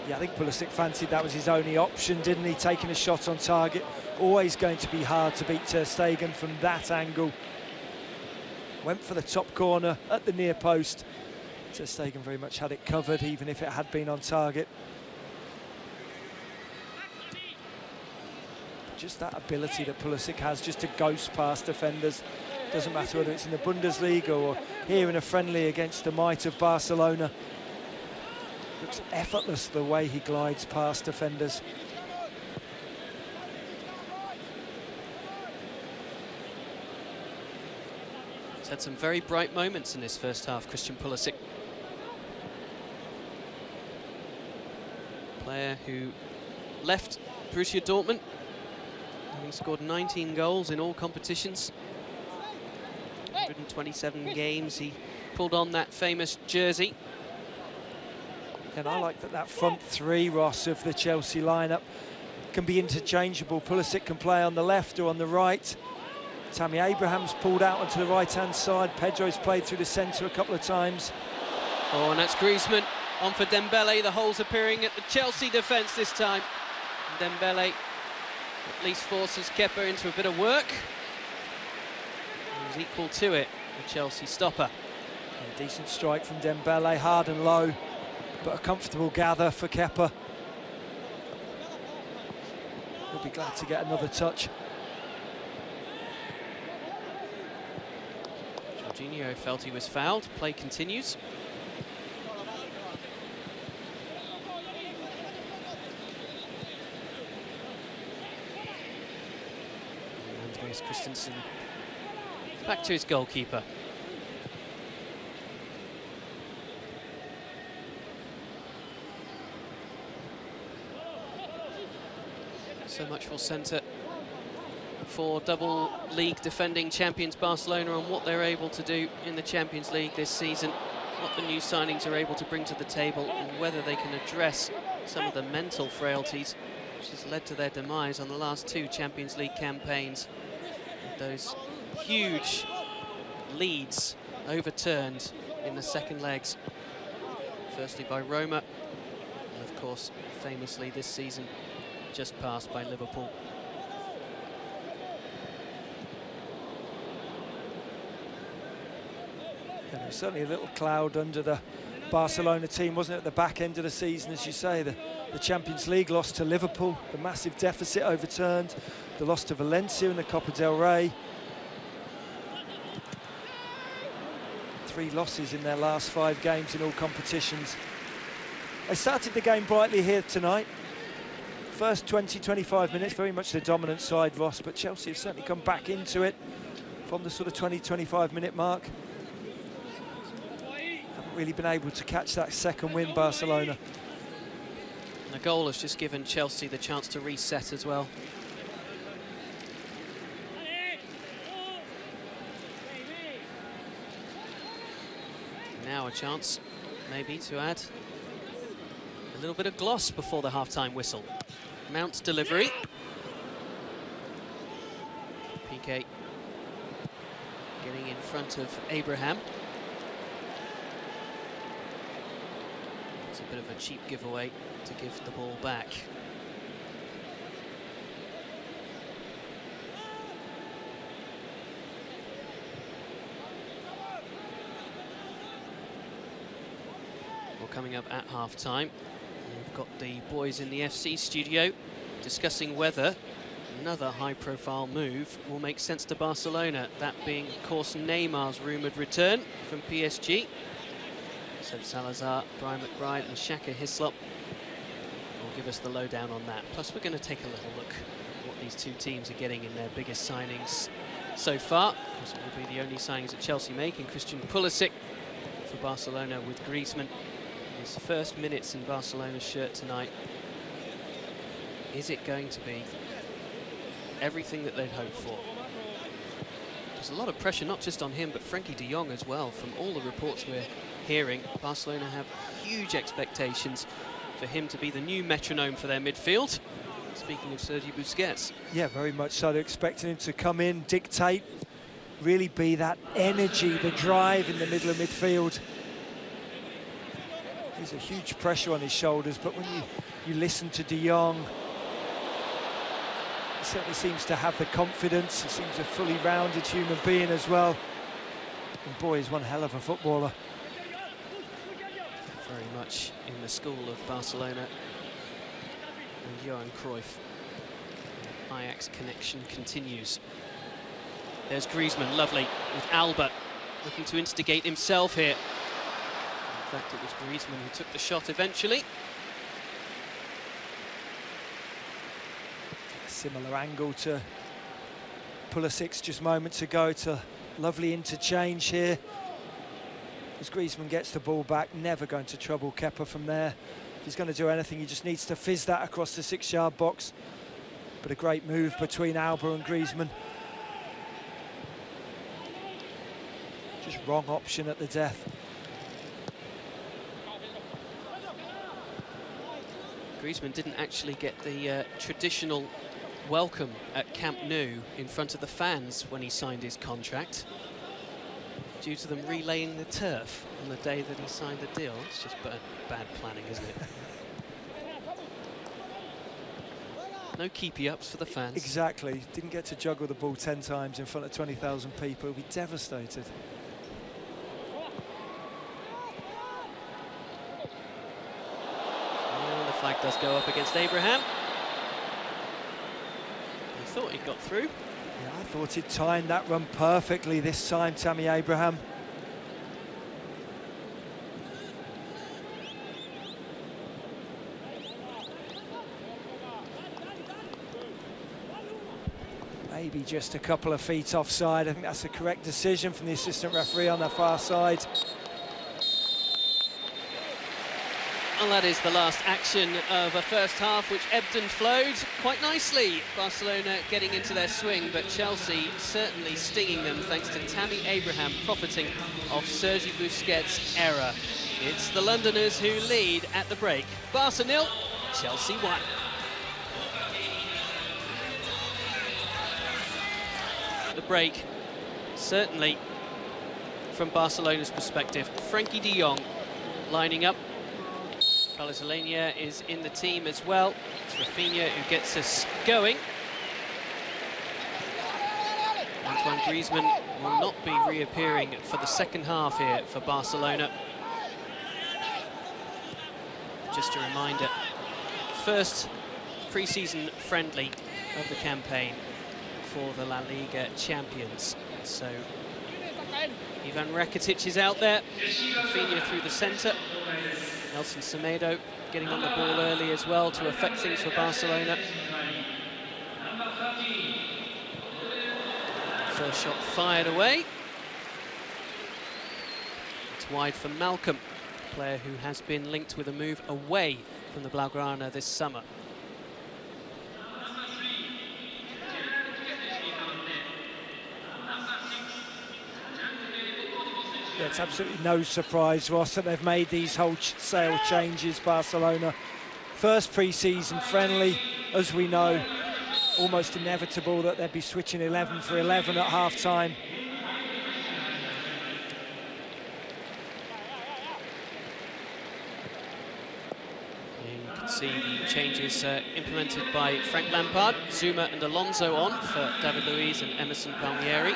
Yeah, I think Pulisic fancied that was his only option, didn't he? Taking a shot on target. Always going to be hard to beat Ter Stegen from that angle. Went for the top corner at the near post. Ter Stegen very much had it covered, even if it had been on target. Just that ability that Pulisic has just to ghost past defenders. Doesn't matter whether it's in the Bundesliga or here in a friendly against the might of Barcelona. Looks effortless the way he glides past defenders. He's had some very bright moments in this first half, Christian Pulisic. Player who left Borussia Dortmund, having scored 19 goals in all competitions. 127 games, he pulled on that famous jersey. And I like that front three, Ross, of the Chelsea lineup can be interchangeable. Pulisic can play on the left or on the right. Tammy Abrahams pulled out onto the right-hand side. Pedro's played through the centre a couple of times. Oh, and that's Griezmann on for Dembélé. The holes appearing at the Chelsea defence this time. Dembélé at least forces Kepa into a bit of work. He was equal to it, the Chelsea stopper. A decent strike from Dembélé, hard and low, but a comfortable gather for Kepa. He'll be glad to get another touch. Jorginho felt he was fouled. Play continues. Andreas Christensen back to his goalkeeper. So much will centre for double league defending champions Barcelona on what they're able to do in the Champions League this season, what the new signings are able to bring to the table, and whether they can address some of the mental frailties which has led to their demise on the last two Champions League campaigns. With those huge leads overturned in the second legs, firstly by Roma, and of course famously this season just passed by Liverpool. There was certainly a little cloud under the Barcelona team, wasn't it, at the back end of the season, as you say. The Champions League loss to Liverpool, the massive deficit overturned, the loss to Valencia in the Copa del Rey. 3 losses in their last 5 games in all competitions. They started the game brightly here tonight. First 20-25 minutes, very much the dominant side, Ross, but Chelsea have certainly come back into it from the sort of 20-25 minute mark. Haven't really been able to catch that second win, Barcelona. And the goal has just given Chelsea the chance to reset as well. Now a chance, maybe, to add a little bit of gloss before the half-time whistle. Mount's delivery. Piqué getting in front of Abraham. It's a bit of a cheap giveaway to give the ball back. Well, coming up at half-time, we've got the boys in the FC studio discussing whether another high-profile move will make sense to Barcelona, that being, of course, Neymar's rumoured return from PSG. Seb Salazar, Brian McBride and Shaka Hislop will give us the lowdown on that. Plus, we're going to take a little look at what these two teams are getting in their biggest signings so far. Of course, it will be the only signings that Chelsea make, and Christian Pulisic for Barcelona with Griezmann. His first minutes in Barcelona's shirt tonight. Is it going to be everything that they'd hoped for? There's a lot of pressure, not just on him, but Frankie de Jong as well. From all the reports we're hearing, Barcelona have huge expectations for him to be the new metronome for their midfield. Speaking of Sergio Busquets. Yeah, very much so. They're expecting him to come in, dictate, really be that energy, the drive in the middle of midfield. There's a huge pressure on his shoulders, but when you listen to De Jong, he certainly seems to have the confidence. He seems a fully rounded human being as well. And boy, he's one hell of a footballer. Very much in the school of Barcelona and Johan Cruyff. The Ajax connection continues. There's Griezmann, lovely, with Alba looking to instigate himself here. In fact, it was Griezmann who took the shot eventually. A similar angle to Pulisic just moments ago. It's a lovely interchange here. As Griezmann gets the ball back, never going to trouble Kepa from there. If he's going to do anything, he just needs to fizz that across the 6-yard box. But a great move between Alba and Griezmann. Just wrong option at the death. Griezmann didn't actually get the traditional welcome at Camp Nou in front of the fans when he signed his contract, due to them relaying the turf on the day that he signed the deal. It's just bad planning, isn't it? No keepy-ups for the fans. Exactly. Didn't get to juggle the ball 10 times in front of 20,000 people. He'll be devastated. The flag does go up against Abraham. He thought he got through. Yeah, I thought he'd timed that run perfectly this time, Tammy Abraham. Maybe just a couple of feet offside. I think that's the correct decision from the assistant referee on the far side. And that is the last action of a first half, which ebbed and flowed quite nicely. Barcelona getting into their swing, but Chelsea certainly stinging them thanks to Tammy Abraham profiting of Sergio Busquets' error. It's the Londoners who lead at the break. Barca 0, Chelsea 1. The break, certainly from Barcelona's perspective, Frankie de Jong lining up. Carlos Alenia is in the team as well. It's Rafinha who gets us going. Antoine Griezmann will not be reappearing for the second half here for Barcelona. Just a reminder, first pre-season friendly of the campaign for the La Liga champions. So Ivan Rakitic is out there, Rafinha through the centre. Nelson Semedo getting on the ball early as well to affect things for Barcelona. First shot fired away. It's wide for Malcolm, a player who has been linked with a move away from the Blaugrana this summer. Yeah, it's absolutely no surprise, Ross, that they've made these wholesale changes, Barcelona. First pre-season friendly, as we know, almost inevitable that they'd be switching 11 for 11 at half-time. You can see the changes implemented by Frank Lampard. Zuma and Alonso on for David Luiz and Emerson Palmieri.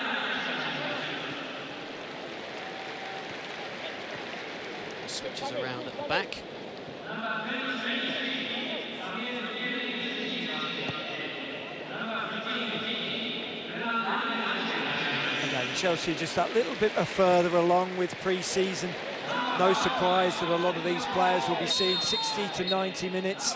Switches around at the back. Again, Chelsea just that little bit further along with pre-season. No surprise that a lot of these players will be seeing 60 to 90 minutes.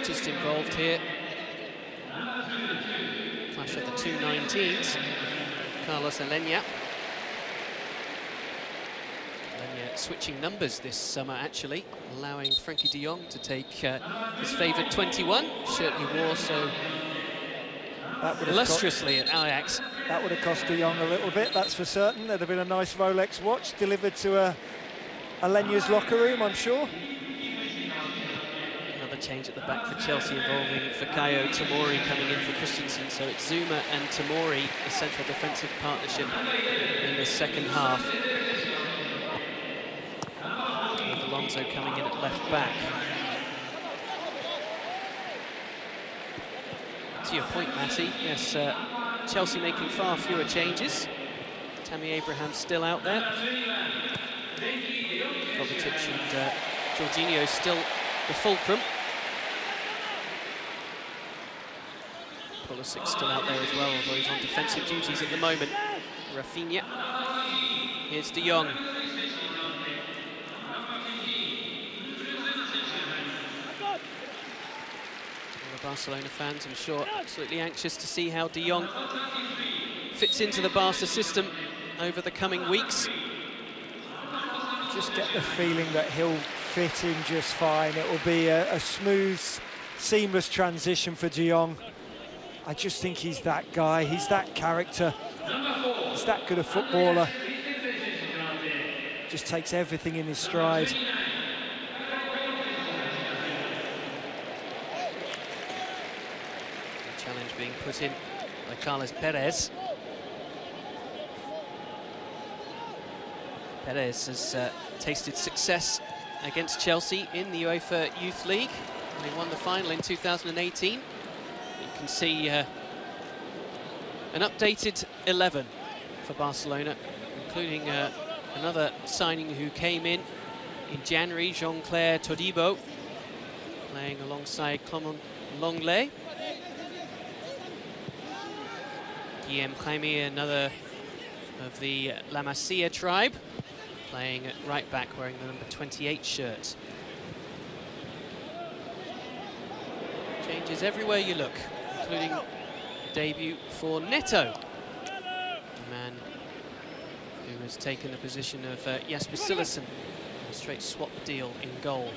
Just involved here. Clash of the two 19s. Carlos Alenia. Alenia switching numbers this summer, actually, allowing Frankie de Jong to take his favoured 21, shirt he wore so illustriously at Ajax. That would have cost de Jong a little bit, that's for certain. There'd have been a nice Rolex watch delivered to Alenia's locker room, I'm sure. change at the back for Chelsea involving Fikayo Tomori coming in for Christensen. So it's Zuma and Tomori, the central defensive partnership in the second half. With Alonso coming in at left back. To your point, Matty, yes, Chelsea making far fewer changes. Tammy Abrahams still out there. Kovacic and Jorginho still the fulcrum. Pulisic still out there as well, although he's on defensive duties at the moment. Rafinha. Here's De Jong. Barcelona fans, I'm sure, absolutely anxious to see how De Jong fits into the Barca system over the coming weeks. Just get the feeling that he'll fit in just fine. It will be a smooth, seamless transition for De Jong. I just think he's that guy, he's that character, he's that good a footballer. Just takes everything in his stride. Challenge being put in by Carlos Perez. Perez has tasted success against Chelsea in the UEFA Youth League. They won the final in 2018. You can see an updated 11 for Barcelona, including another signing who came in January, Jean-Claire Todibo, playing alongside Clement Lenglet. Guillaume Jaime, another of the La Masia tribe, playing at right back, wearing the number 28 shirt. Changes everywhere you look, including debut for Neto, the man who has taken the position of Jasper Cillessen, a straight swap deal in goal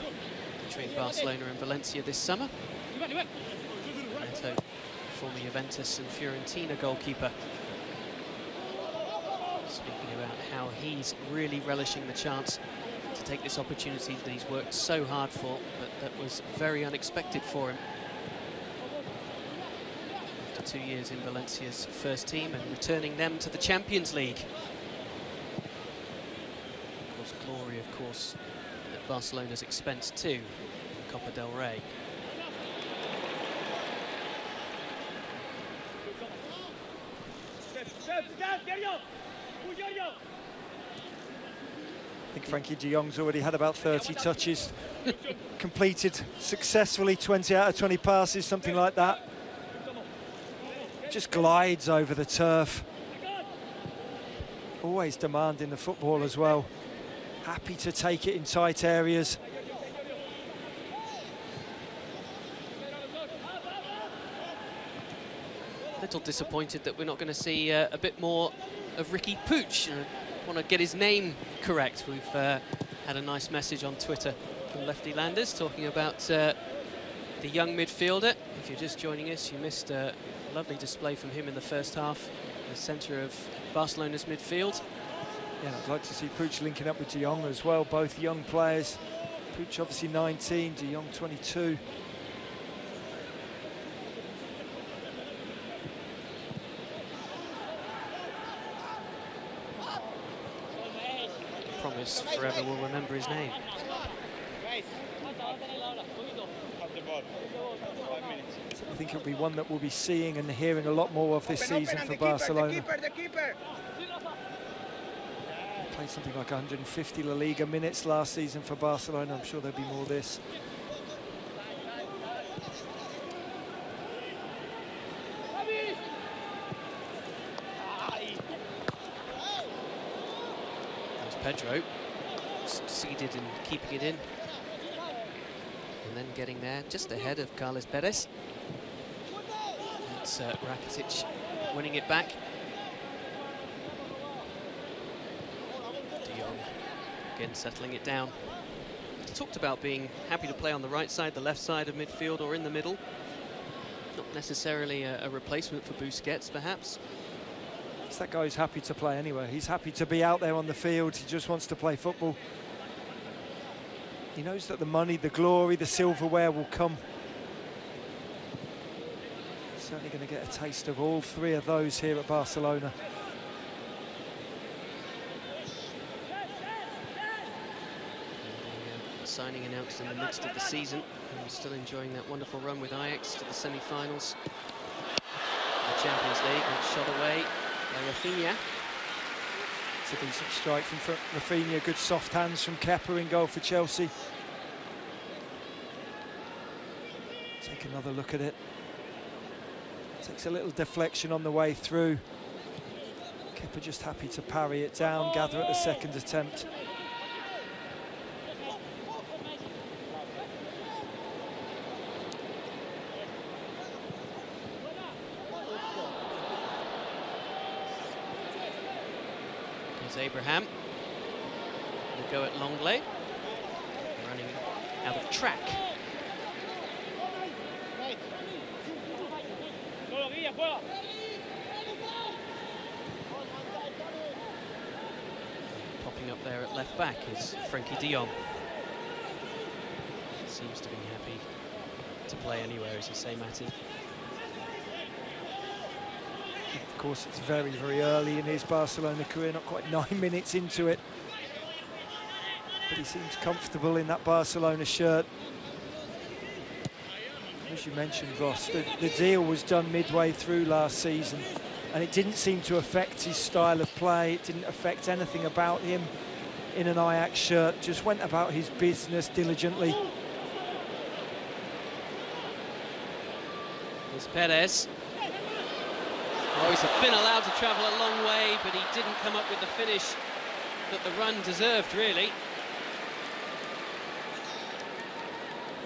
between Barcelona and Valencia this summer. Neto, former Juventus and Fiorentina goalkeeper, speaking about how he's really relishing the chance to take this opportunity that he's worked so hard for, but that was very unexpected for him. After 2 years in Valencia's first team and returning them to the Champions League. Of course, glory, of course, at Barcelona's expense too, Copa del Rey. I think Frankie de Jong's already had about 30 touches, completed successfully 20 out of 20 passes, something like that. Just glides over the turf. Always demanding the football as well. Happy to take it in tight areas. Little disappointed that we're not going to see a bit more of Riqui Puig. Want to get his name correct. We've had a nice message on Twitter from Lefty Landers talking about the young midfielder. If you're just joining us, you missed a lovely display from him in the first half, the centre of Barcelona's midfield. Yeah, I'd like to see Puig linking up with De Jong as well, both young players. Puig obviously 19, De Jong 22. Promise forever we'll remember his name. So I think it'll be one that we'll be seeing and hearing a lot more of this season for Barcelona. Played something like 150 La Liga minutes last season for Barcelona. I'm sure there'll be more this. Pedro succeeded in keeping it in and then getting there just ahead of Carlos Perez. It's Rakuten winning it back. De Jong again settling it down. He talked about being happy to play on the right side, the left side of midfield, or in the middle. Not necessarily a replacement for Busquets, perhaps. It's that guy who's happy to play anyway. He's happy to be out there on the field. He just wants to play football. He knows that the money, the glory, the silverware will come. Certainly going to get a taste of all three of those here at Barcelona. Signing announced in the midst of the season, and still enjoying that wonderful run with Ajax to the semi-finals. The Champions League, shot away by Rafinha. It's a decent strike from Rafinha, good soft hands from Kepa in goal for Chelsea. Take another look at it. Takes a little deflection on the way through. Kepa just happy to parry it down, gather at the second attempt. Abraham. We'll go at Longley. Running out of track. Popping up there at left back is Frankie de Jong. Seems to be happy to play anywhere, as you say, Matty. Of course, it's very, very early in his Barcelona career, not quite 9 minutes into it. But he seems comfortable in that Barcelona shirt. As you mentioned, Ross, the deal was done midway through last season, and it didn't seem to affect his style of play. It didn't affect anything about him in an Ajax shirt, just went about his business diligently. Here's Perez. Oh, he's been allowed to travel a long way, but he didn't come up with the finish that the run deserved, really.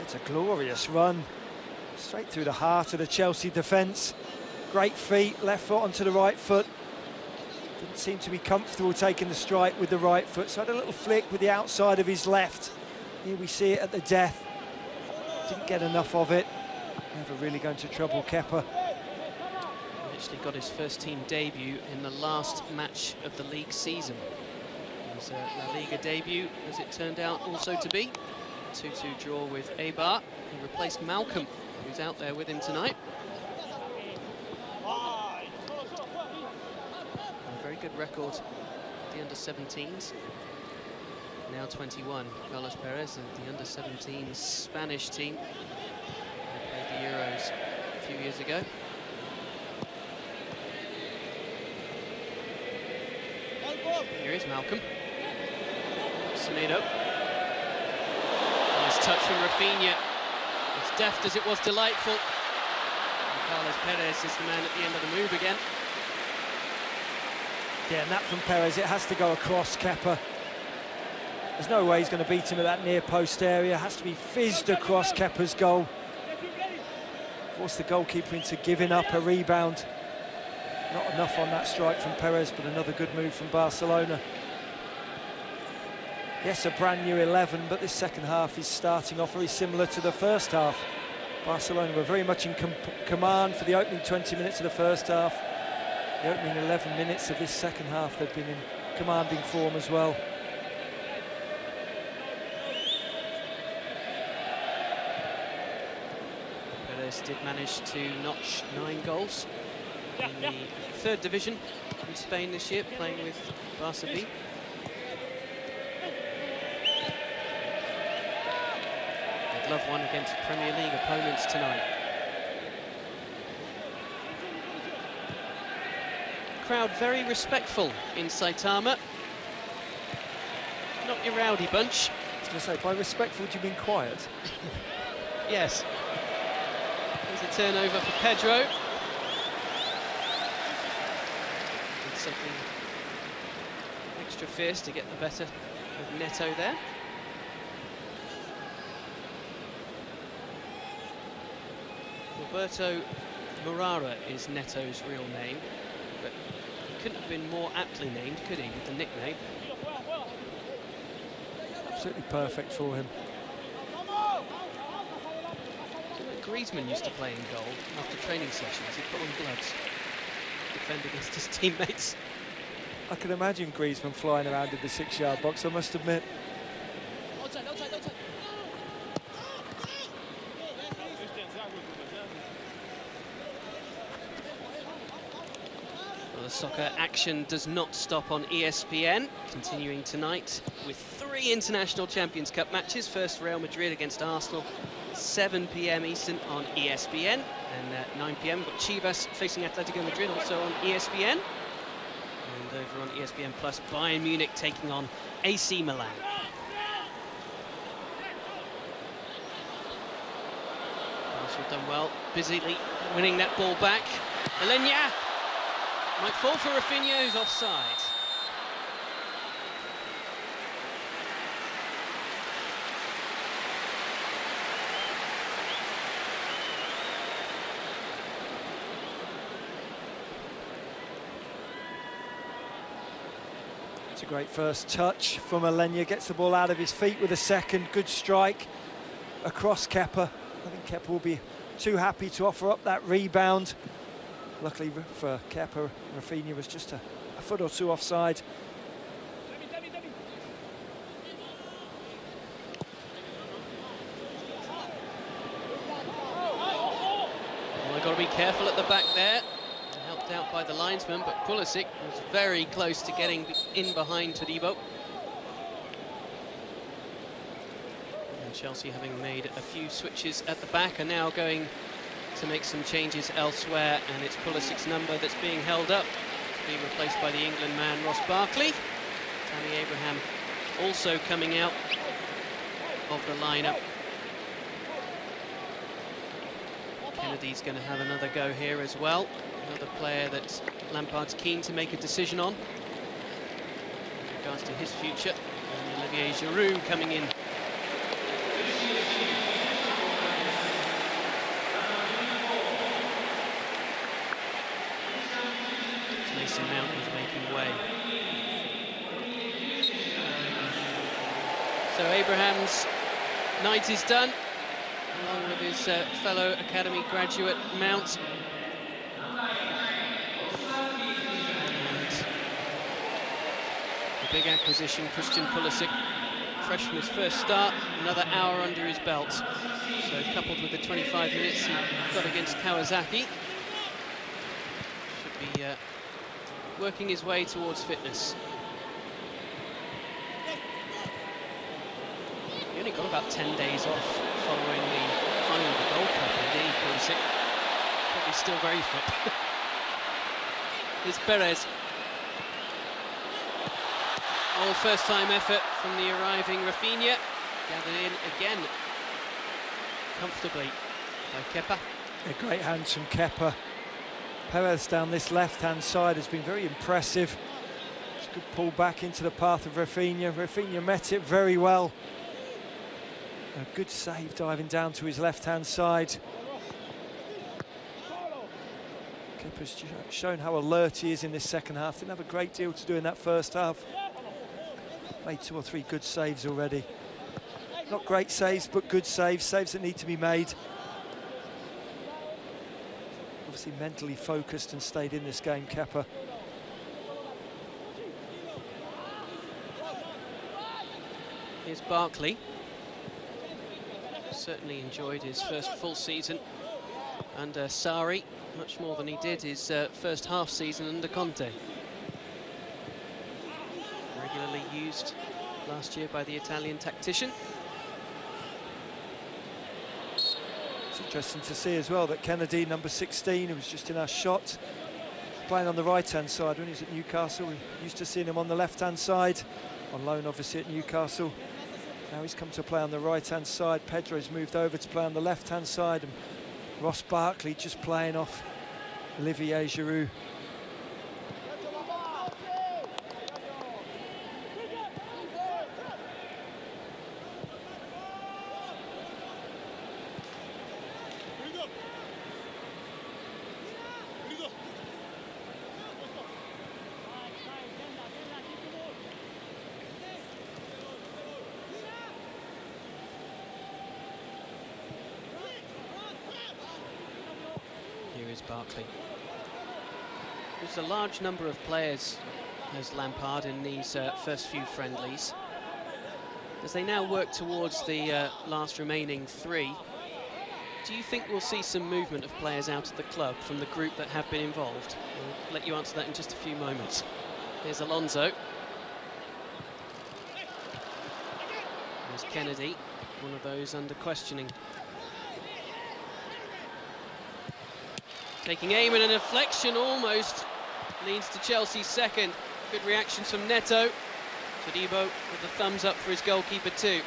It's a glorious run, straight through the heart of the Chelsea defence. Great feet, left foot onto the right foot. Didn't seem to be comfortable taking the strike with the right foot, so had a little flick with the outside of his left. Here we see it at the death. Didn't get enough of it. Never really going to trouble Kepa. Actually got his first team debut in the last match of the league season. It was a La Liga debut, as it turned out also to be. 2-2 draw with Eibar. He replaced Malcolm, who's out there with him tonight. A very good record at the under-17s. Now 21, Carlos Perez and the under-17s Spanish team. They played the Euros a few years ago. Here is Malcolm. Semedo. Nice touch from Rafinha. As deft as it was delightful. And Carlos Perez is the man at the end of the move again. Yeah, and that from Perez, it has to go across Kepa. There's no way he's going to beat him at that near post area. It has to be fizzed across Kepa's goal. Force the goalkeeper into giving up a rebound. Not enough on that strike from Perez, but another good move from Barcelona. Yes, a brand new 11, but this second half is starting off very similar to the first half. Barcelona were very much in command for the opening 20 minutes of the first half. The opening 11 minutes of this second half, they've been in commanding form as well. Perez did manage to notch 9 goals in the third division in Spain this year, playing with Barca B. They'd love one against Premier League opponents tonight. Crowd very respectful in Saitama. Not your rowdy bunch. I was going to say, by respectful, do you mean quiet? Yes. There's a turnover for Pedro. Something extra fierce to get the better of Neto there. Roberto Morara is Neto's real name, but he couldn't have been more aptly named, could he, with the nickname? Absolutely perfect for him. Griezmann used to play in goal after training sessions. He'd put on gloves, defend against his teammates. I can imagine Griezmann flying around in the 6-yard box, I must admit. Soccer action does not stop on ESPN, continuing tonight with 3 International Champions Cup matches. First, Real Madrid against Arsenal, 7 p.m. Eastern on ESPN, and at 9 p.m. got Chivas facing Atletico Madrid, also on ESPN. And over on ESPN Plus, Bayern Munich taking on AC Milan. Arsenal done well, busily winning that ball back. Alenya might fall for Rafinha, who's offside. It's a great first touch from Alenya, gets the ball out of his feet with a second, good strike across Kepa. I think Kepa will be too happy to offer up that rebound. Luckily for Kepa, Rafinha was just a foot or two offside. Well, they've got to be careful at the back there. Helped out by the linesman, but Pulisic was very close to getting in behind Todibo. And Chelsea, having made a few switches at the back, are now going to make some changes elsewhere, and it's Pulisic's number that's being held up, being replaced by the England man Ross Barkley. Tammy Abrahams also coming out of the lineup. Kennedy's going to have another go here as well. Another player that Lampard's keen to make a decision on with regards to his future. And Olivier Giroud coming in. Mason Mount is making way. So Abraham's night is done, along with his fellow academy graduate Mount. And the big acquisition, Christian Pulisic, fresh from his first start, another hour under his belt. So coupled with the 25 minutes he got against Kawasaki, should be working his way towards fitness. He only got about 10 days off following the final of the Gold Cup, indeed, Pulisic. Probably still very fit. Here's Perez. Oh, first-time effort from the arriving Rafinha. Gathered in again, comfortably by Kepa. A great hands from Kepa. Perez down this left-hand side has been very impressive. It's a good pull back into the path of Rafinha. Rafinha met it very well. A good save diving down to his left-hand side. Kepa's shown how alert he is in this second half. Didn't have a great deal to do in that first half. Made 2 or 3 good saves already. Not great saves, but good saves. Saves that need to be made. Obviously mentally focused and stayed in this game, Kepa. Here's Barkley. Certainly enjoyed his first full season under Sarri, much more than he did his first half season under Conte. Regularly used last year by the Italian tactician. It's interesting to see as well that Kennedy, number 16, who was just in our shot, playing on the right-hand side when he was at Newcastle. We used to seeing him on the left-hand side, on loan obviously at Newcastle. Now he's come to play on the right-hand side. Pedro's moved over to play on the left-hand side, and Ross Barkley just playing off Olivier Giroud. Barkley. There's a large number of players, as Lampard, in these first few friendlies, as they now work towards the last remaining 3 do you think we'll see some movement of players out of the club from the group that have been involved? I'll let you answer that in just a few moments. Here's Alonso. There's Kennedy, one of those under questioning. Taking aim and a deflection almost leads to Chelsea's second. Good reactions from Neto. Todibo with the thumbs up for his goalkeeper too.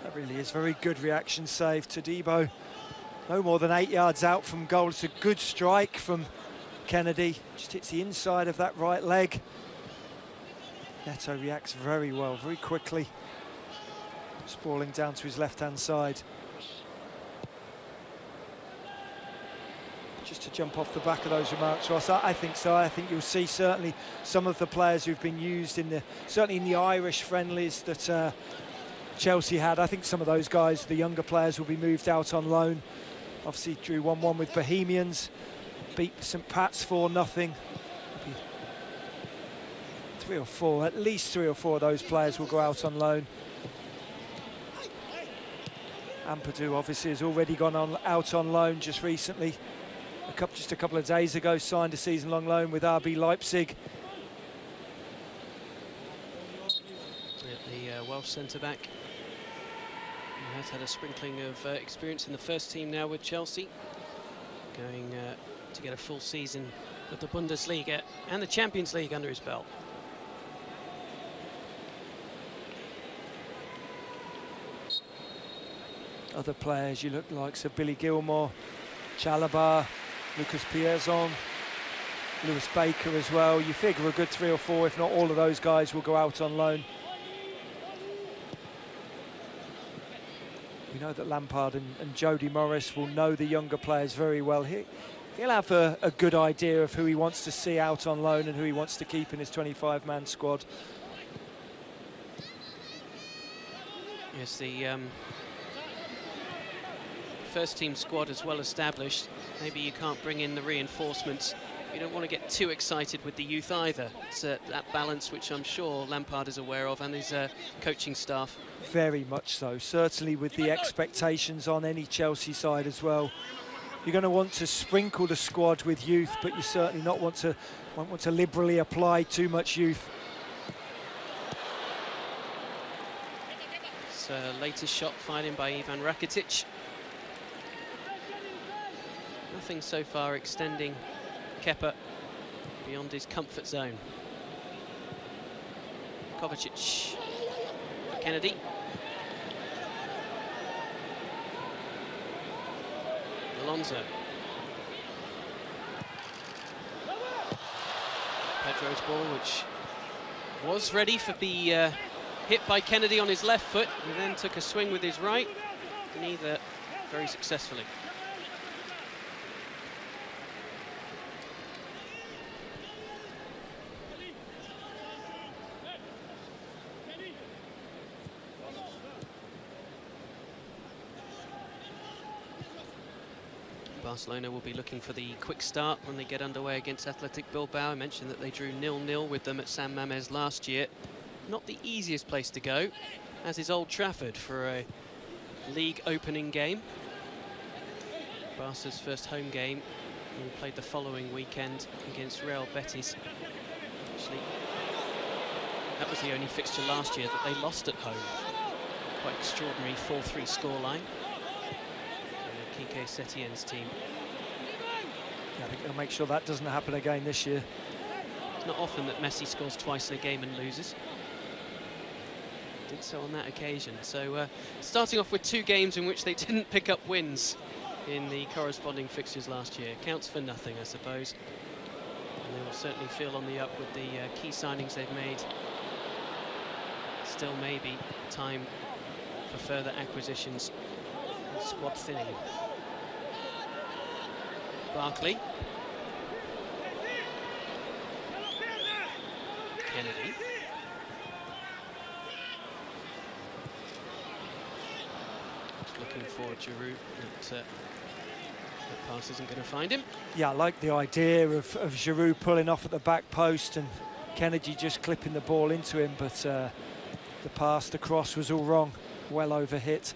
That really is very good reaction save. Todibo no more than 8 yards out from goal. It's a good strike from Kennedy. Just hits the inside of that right leg. Neto reacts very well, very quickly. Sprawling down to his left-hand side. Just to jump off the back of those remarks, Ross, I think so. I think you'll see certainly some of the players who've been used in certainly in the Irish friendlies that Chelsea had. I think some of those guys, the younger players, will be moved out on loan. Obviously drew 1-1 with Bohemians, beat St Pat's 4-0. At least three or four of those players will go out on loan. Ampadu obviously has already gone out on loan just recently. Just a couple of days ago, signed a season-long loan with RB Leipzig. The Welsh centre-back, he has had a sprinkling of experience in the first team now with Chelsea, going to get a full season of the Bundesliga and the Champions League under his belt. Other players you look like, so Billy Gilmore, Chalobah, Lucas Piazon, Lewis Baker as well. You figure a good 3 or 4, if not all of those guys, will go out on loan. We know that Lampard and Jody Morris will know the younger players very well. He'll have a good idea of who he wants to see out on loan and who he wants to keep in his 25-man squad. Yes, the first team squad is well established. Maybe you can't bring in the reinforcements. You don't want to get too excited with the youth either. It's that balance which I'm sure Lampard is aware of, and his coaching staff. Very much so, certainly with the expectations on any Chelsea side as well. You're going to want to sprinkle the squad with youth, but you certainly won't want to liberally apply too much youth. It's latest shot fired in by Ivan Rakitic. Nothing so far extending Kepa beyond his comfort zone. Kovacic, Kennedy. Alonso. Pedro's ball, which was ready for the hit by Kennedy on his left foot. He then took a swing with his right, neither very successfully. Barcelona will be looking for the quick start when they get underway against Athletic Bilbao. I mentioned that they drew 0-0 with them at San Mamés last year. Not the easiest place to go, as is Old Trafford for a league opening game. Barca's first home game will be played the following weekend against Real Betis. Actually, that was the only fixture last year that they lost at home. Quite extraordinary 4-3 scoreline. Kike Setien's team. Yeah, I think they'll make sure that doesn't happen again this year. It's not often that Messi scores twice in a game and loses. Did so on that occasion. So starting off with 2 games in which they didn't pick up wins in the corresponding fixtures last year. Counts for nothing, I suppose. And they will certainly feel on the up with the key signings they've made. Still maybe time for further acquisitions and squad thinning. Barkley. Kennedy. Looking for Giroud, but the pass isn't going to find him. Yeah, I like the idea of Giroud pulling off at the back post and Kennedy just clipping the ball into him, but the pass, the cross was all wrong, well over hit.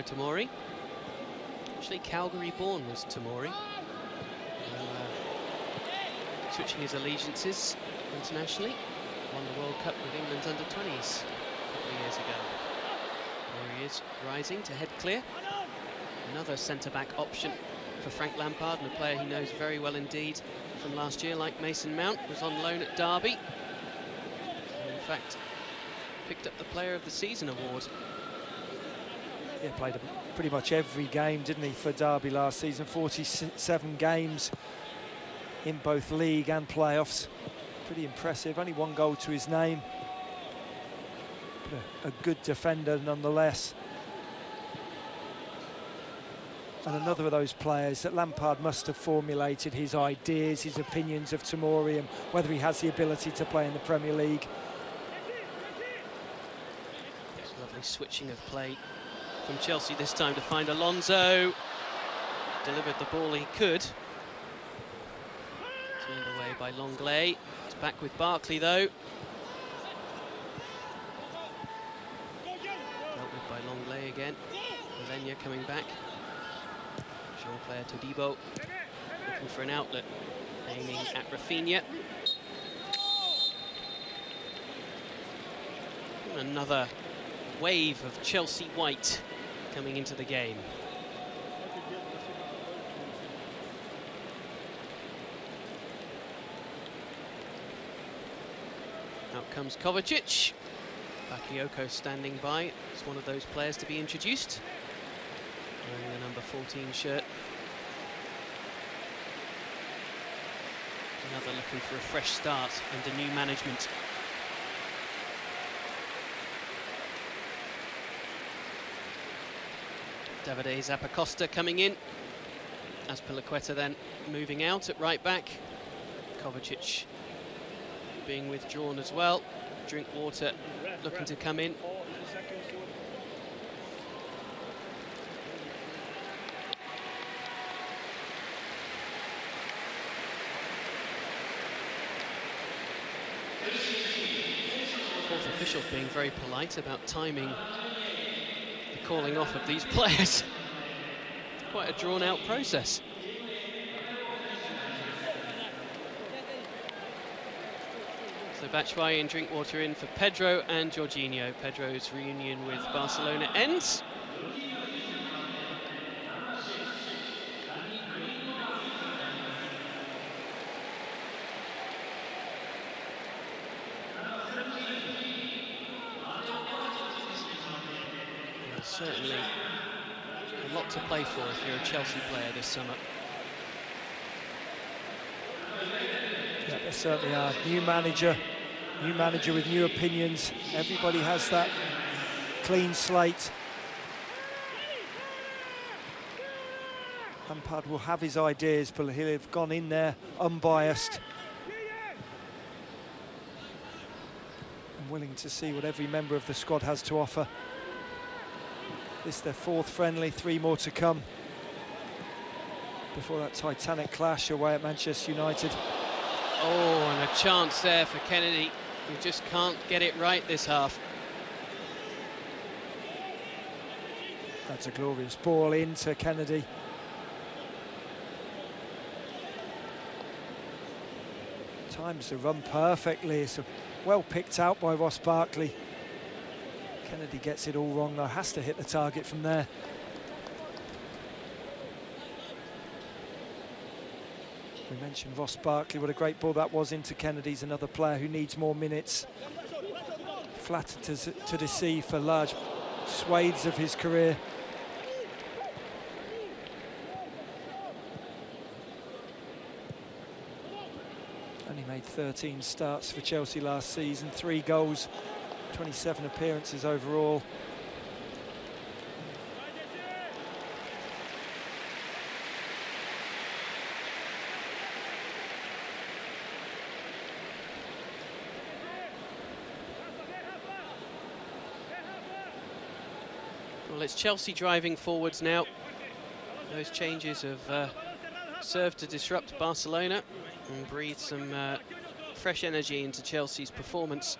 Tomori. Actually, Calgary-born was Tomori. Switching his allegiances internationally. Won the World Cup with England's under-20s a couple of years ago. There he is, rising to head clear. Another centre-back option for Frank Lampard, and a player he knows very well indeed from last year, like Mason Mount, was on loan at Derby. And in fact, picked up the Player of the Season award. Yeah, played pretty much every game, didn't he, for Derby last season? 47 games in both league and playoffs. Pretty impressive. Only one goal to his name. But a good defender nonetheless. And another of those players that Lampard must have formulated his ideas, his opinions of Tomori and whether he has the ability to play in the Premier League. It's lovely switching of play from Chelsea this time to find Alonso. Delivered the ball he could. Turned away by Longley. It's back with Barkley though. Dealt with by Longley again. Alenya coming back. Jean-Claire Todibo looking for an outlet. Aiming at Rafinha. And another wave of Chelsea white coming into the game. Out comes Kovacic. Bakayoko standing by. It's one of those players to be introduced. Wearing the number 14 shirt. Another looking for a fresh start under new management. Davide Zappacosta coming in. Azpilicueta then moving out at right back. Kovacic being withdrawn as well. Drinkwater looking to come in. Fourth officials being very polite about timing the calling off of these players. It's quite a drawn-out process. So Batshuayi and Drinkwater in for Pedro and Jorginho. Pedro's reunion with Barcelona ends. Certainly a lot to play for if you're a Chelsea player this summer. Yeah, they certainly are. New manager with new opinions. Everybody has that clean slate. Lampard will have his ideas, but he'll have gone in there unbiased and willing to see what every member of the squad has to offer. This is their fourth friendly, 3 more to come before that titanic clash away at Manchester United. Oh, and a chance there for Kennedy, who just can't get it right this half. That's a glorious ball into Kennedy. Times the run perfectly. It's well picked out by Ross Barkley. Kennedy gets it all wrong though, has to hit the target from there. We mentioned Ross Barkley, what a great ball that was into Kennedy's, another player who needs more minutes. Flattered to deceive for large swathes of his career. Only made 13 starts for Chelsea last season, 3 goals. 27 appearances overall. Well, it's Chelsea driving forwards now. Those changes have served to disrupt Barcelona and breathe some fresh energy into Chelsea's performance.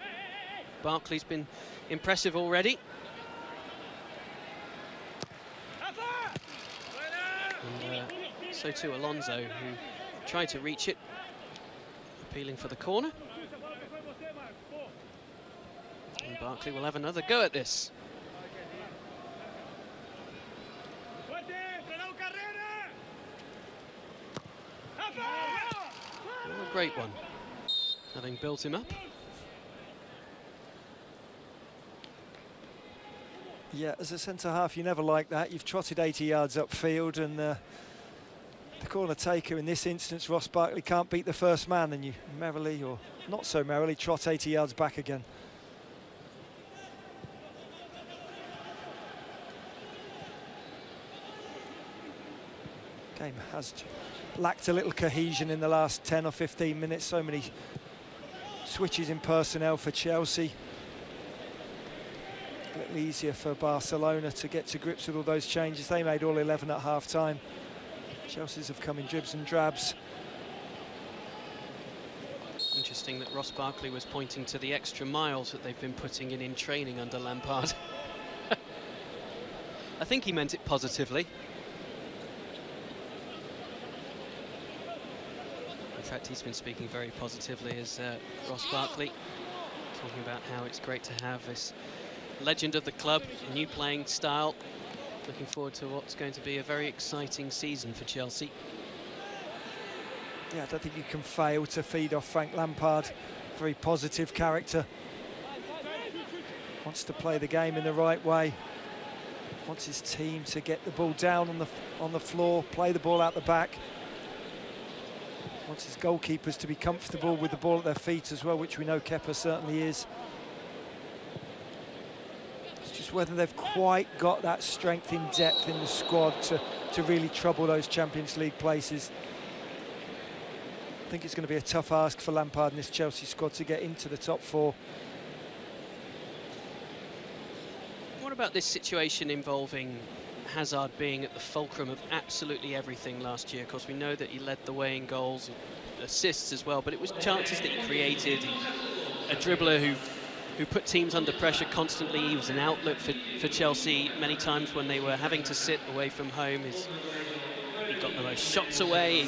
Barkley's been impressive already. And so too Alonso, who tried to reach it, appealing for the corner. And Barkley will have another go at this. Well, a great one, having built him up. Yeah, as a centre-half, you never like that. You've trotted 80 yards upfield, and the corner taker, in this instance, Ross Barkley, can't beat the first man, and you merrily, or not so merrily, trot 80 yards back again. Game has lacked a little cohesion in the last 10 or 15 minutes. So many switches in personnel for Chelsea. A little easier for Barcelona to get to grips with all those changes. They made all 11 at half-time. Chelsea's have come in dribs and drabs. Interesting that Ross Barkley was pointing to the extra miles that they've been putting in training under Lampard. I think he meant it positively. In fact, he's been speaking very positively as Ross Barkley, talking about how it's great to have this legend of the club, a new playing style. Looking forward to what's going to be a very exciting season for Chelsea. Yeah, I don't think you can fail to feed off Frank Lampard. Very positive character. Wants to play the game in the right way. Wants his team to get the ball down on the floor, play the ball out the back. Wants his goalkeepers to be comfortable with the ball at their feet as well, which we know Kepa certainly is. It's just whether they've quite got that strength in depth in the squad to really trouble those Champions League places. I think it's going to be a tough ask for Lampard and this Chelsea squad to get into the top four. What about this situation involving Hazard being at the fulcrum of absolutely everything last year? Of course, we know that he led the way in goals, assists as well, but it was chances that he created. A dribbler who put teams under pressure constantly. He was an outlet for Chelsea many times when they were having to sit away from home. He got the most shots away.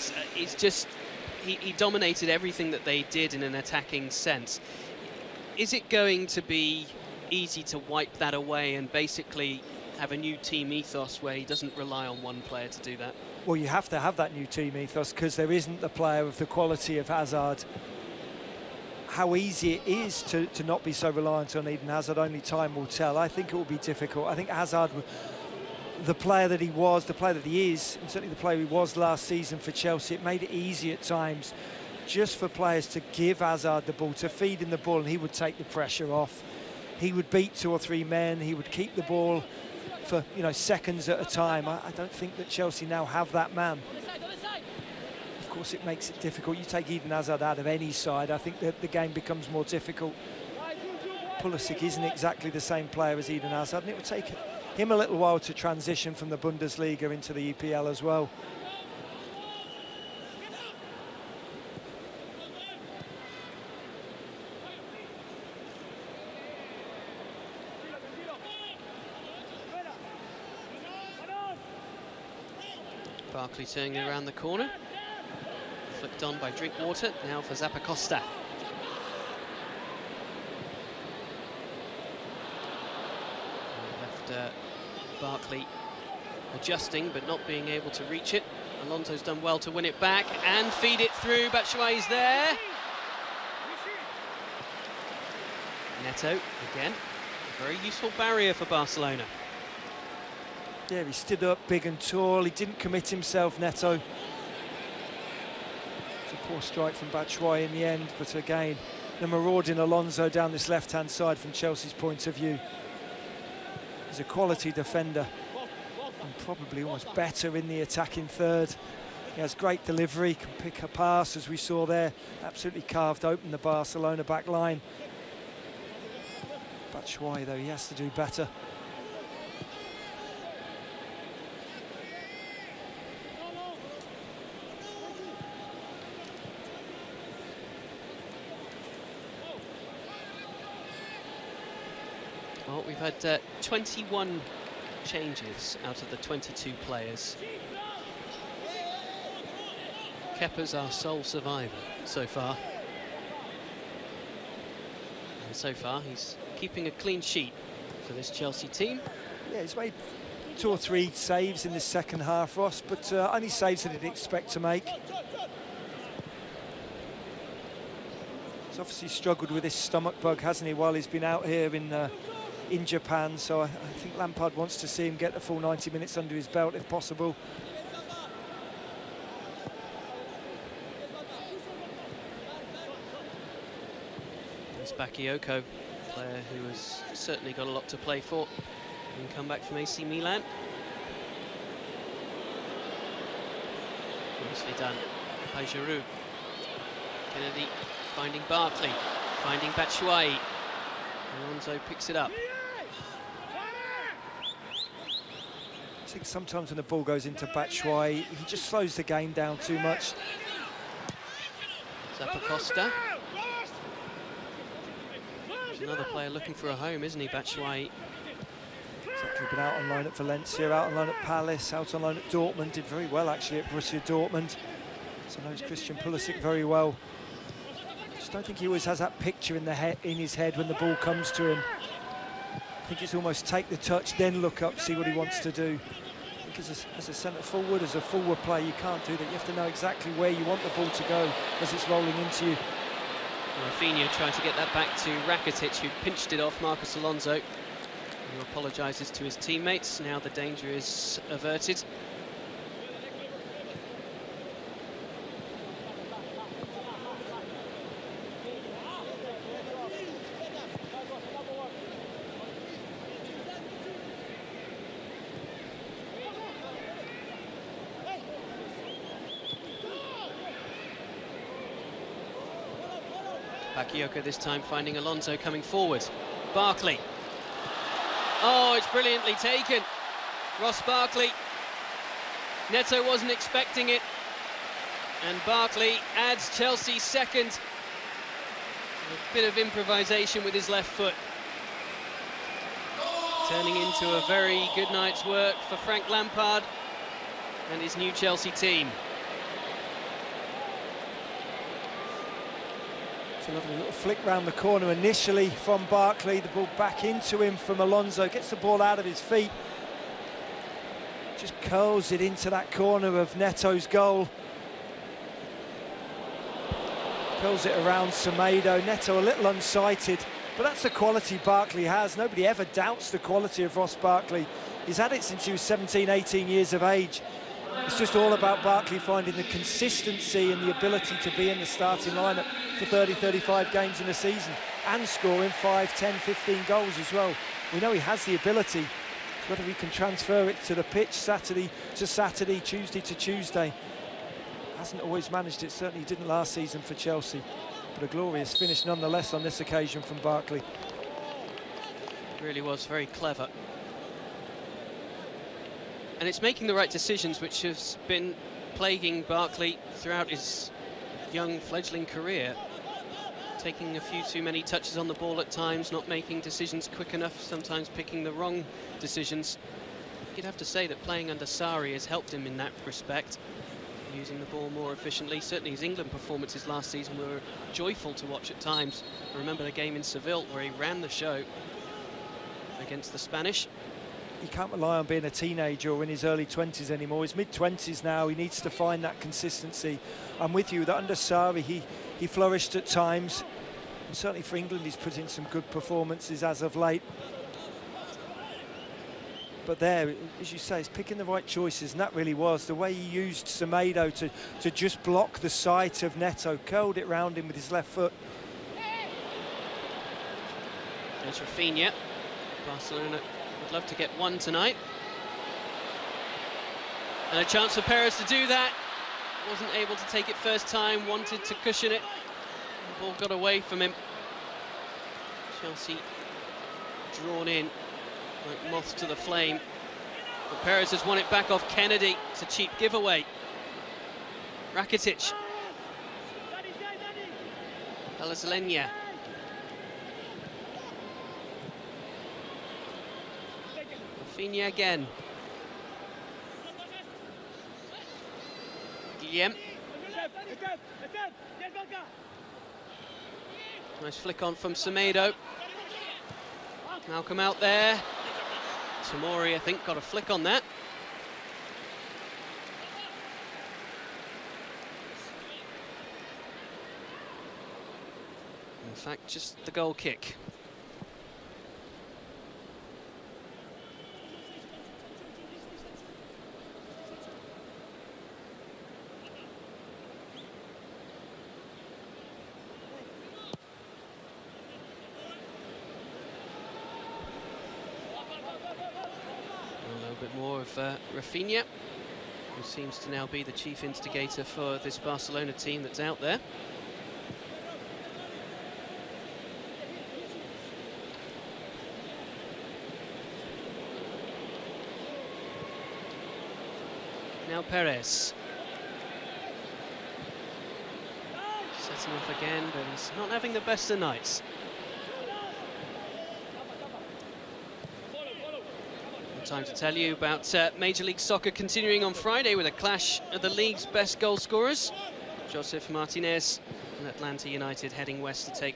He dominated everything that they did in an attacking sense. Is it going to be easy to wipe that away and basically have a new team ethos where he doesn't rely on one player to do that? Well, you have to have that new team ethos because there isn't the player of the quality of Hazard. How easy it is to not be so reliant on Eden Hazard, only time will tell. I think it will be difficult. I think Hazard, the player that he was, the player that he is, and certainly the player he was last season for Chelsea, it made it easy at times just for players to give Hazard the ball, to feed him the ball, and he would take the pressure off. He would beat 2 or 3 men, he would keep the ball for seconds at a time. I don't think that Chelsea now have that man. Of course, it makes it difficult. You take Eden Hazard out of any side, I think that the game becomes more difficult. Pulisic isn't exactly the same player as Eden Hazard, and it would take him a little while to transition from the Bundesliga into the EPL as well. Barkley turning it around the corner. Flicked on by Drinkwater, now for Zappacosta. Left Barkley adjusting but not being able to reach it. Alonso's done well to win it back and feed it through. Batshuayi's there. Neto again. A very useful barrier for Barcelona. Yeah, he stood up big and tall. He didn't commit himself, Neto. It's a poor strike from Batshuayi in the end, but again, the marauding Alonso down this left-hand side from Chelsea's point of view. He's a quality defender and probably almost better in the attacking third. He has great delivery, can pick a pass, as we saw there. Absolutely carved open the Barcelona back line. Batshuayi, though, he has to do better. Well, we've had 21 changes out of the 22 players. Kepa's our sole survivor so far. And so far, he's keeping a clean sheet for this Chelsea team. Yeah, he's made 2 or 3 saves in the second half, Ross, but only saves that he'd expect to make. He's obviously struggled with his stomach bug, hasn't he, while he's been out here in Japan, so I think Lampard wants to see him get the full 90 minutes under his belt if possible. There's Bakayoko, player who has certainly got a lot to play for. And come back from AC Milan. Nicely done by Giroud. Kennedy finding Barkley, finding Batshuayi. Alonso picks it up. I think sometimes when the ball goes into Batshuayi, he just slows the game down too much. Zappacosta. There's another player looking for a home, isn't he, Batshuayi? Exactly, been out on loan at Valencia, out on loan at Palace, out on loan at Dortmund, did very well actually at Borussia Dortmund. So knows Christian Pulisic very well. Just don't think he always has that picture in his head when the ball comes to him. I think it's almost take the touch, then look up, see what he wants to do. Because as a centre forward, as a forward player, you can't do that. You have to know exactly where you want the ball to go as it's rolling into you. Rafinha trying to get that back to Rakitic, who pinched it off Marcos Alonso, who apologises to his teammates. Now the danger is averted. Bakayoko this time finding Alonso coming forward. Barkley. Oh, it's brilliantly taken. Ross Barkley. Neto wasn't expecting it. And Barkley adds Chelsea's second. A bit of improvisation with his left foot. Turning into a very good night's work for Frank Lampard and his new Chelsea team. It's a lovely little flick round the corner initially from Barkley, the ball back into him from Alonso, gets the ball out of his feet, just curls it into that corner of Neto's goal. Curls it around Semedo. Neto a little unsighted, but that's the quality Barkley has. Nobody ever doubts the quality of Ross Barkley. He's had it since he was 17, 18 years of age. It's just all about Barkley finding the consistency and the ability to be in the starting lineup for 30, 35 games in a season and scoring 5, 10, 15 goals as well. We know he has the ability. Whether he can transfer it to the pitch Saturday to Saturday, Tuesday to Tuesday. Hasn't always managed it, certainly didn't last season for Chelsea. But a glorious finish nonetheless on this occasion from Barkley. It really was very clever. And it's making the right decisions, which has been plaguing Barkley throughout his young fledgling career. Taking a few too many touches on the ball at times, not making decisions quick enough, sometimes picking the wrong decisions. You'd have to say that playing under Sarri has helped him in that respect, using the ball more efficiently. Certainly his England performances last season were joyful to watch at times. I remember the game in Seville where he ran the show against the Spanish. He can't rely on being a teenager or in his early 20s anymore. He's mid-20s now. He needs to find that consistency. I'm with you that under Sarri he flourished at times. And certainly for England he's put in some good performances as of late. But there, as you say, he's picking the right choices, and that really was. The way he used Semedo to just block the sight of Neto, curled it round him with his left foot. There's Rafinha. Barcelona would love to get one tonight. And a chance for Perez to do that. Wasn't able to take it first time, wanted to cushion it. The ball got away from him. Chelsea drawn in like moths to the flame. But Perez has won it back off Kennedy. It's a cheap giveaway. Rakitic. Alasalenia. Rafinha again. Guillem. Nice flick on from Semedo. Malcolm out there. Tamori, I think, got a flick on that. In fact, just the goal kick. More of Rafinha, who seems to now be the chief instigator for this Barcelona team that's out there. Now Perez. Setting off again, but he's not having the best of nights. Time to tell you about Major League Soccer continuing on Friday with a clash of the league's best goal scorers. Joseph Martinez and Atlanta United heading west to take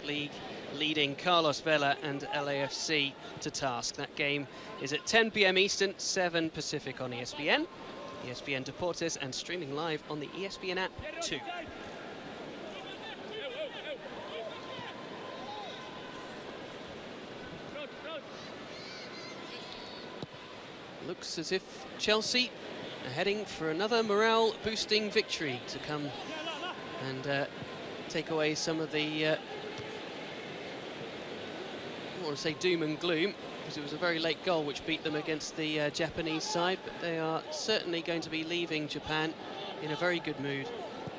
leading Carlos Vela and LAFC to task. That game is at 10 p.m. Eastern, 7 Pacific on ESPN, ESPN Deportes, and streaming live on the ESPN app too. Looks as if Chelsea are heading for another morale-boosting victory to come and take away some of the, I don't want to say doom and gloom, because it was a very late goal which beat them against the Japanese side, but they are certainly going to be leaving Japan in a very good mood,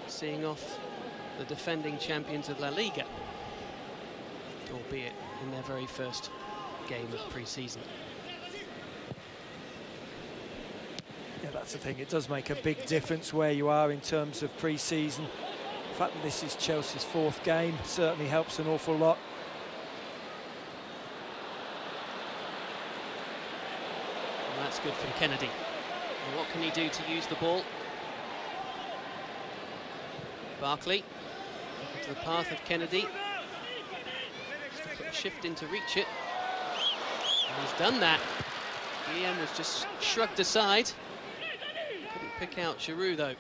seeing off the defending champions of La Liga, albeit in their very first game of pre-season. Yeah, that's the thing, it does make a big difference where you are in terms of pre-season. The fact that this is Chelsea's 4th game certainly helps an awful lot. Well, that's good from Kennedy. And what can he do to use the ball? Barkley, into the path of Kennedy. Just to put a shift in to reach it. And he's done that. Guillem was just shrugged aside. Couldn't pick out Giroud though.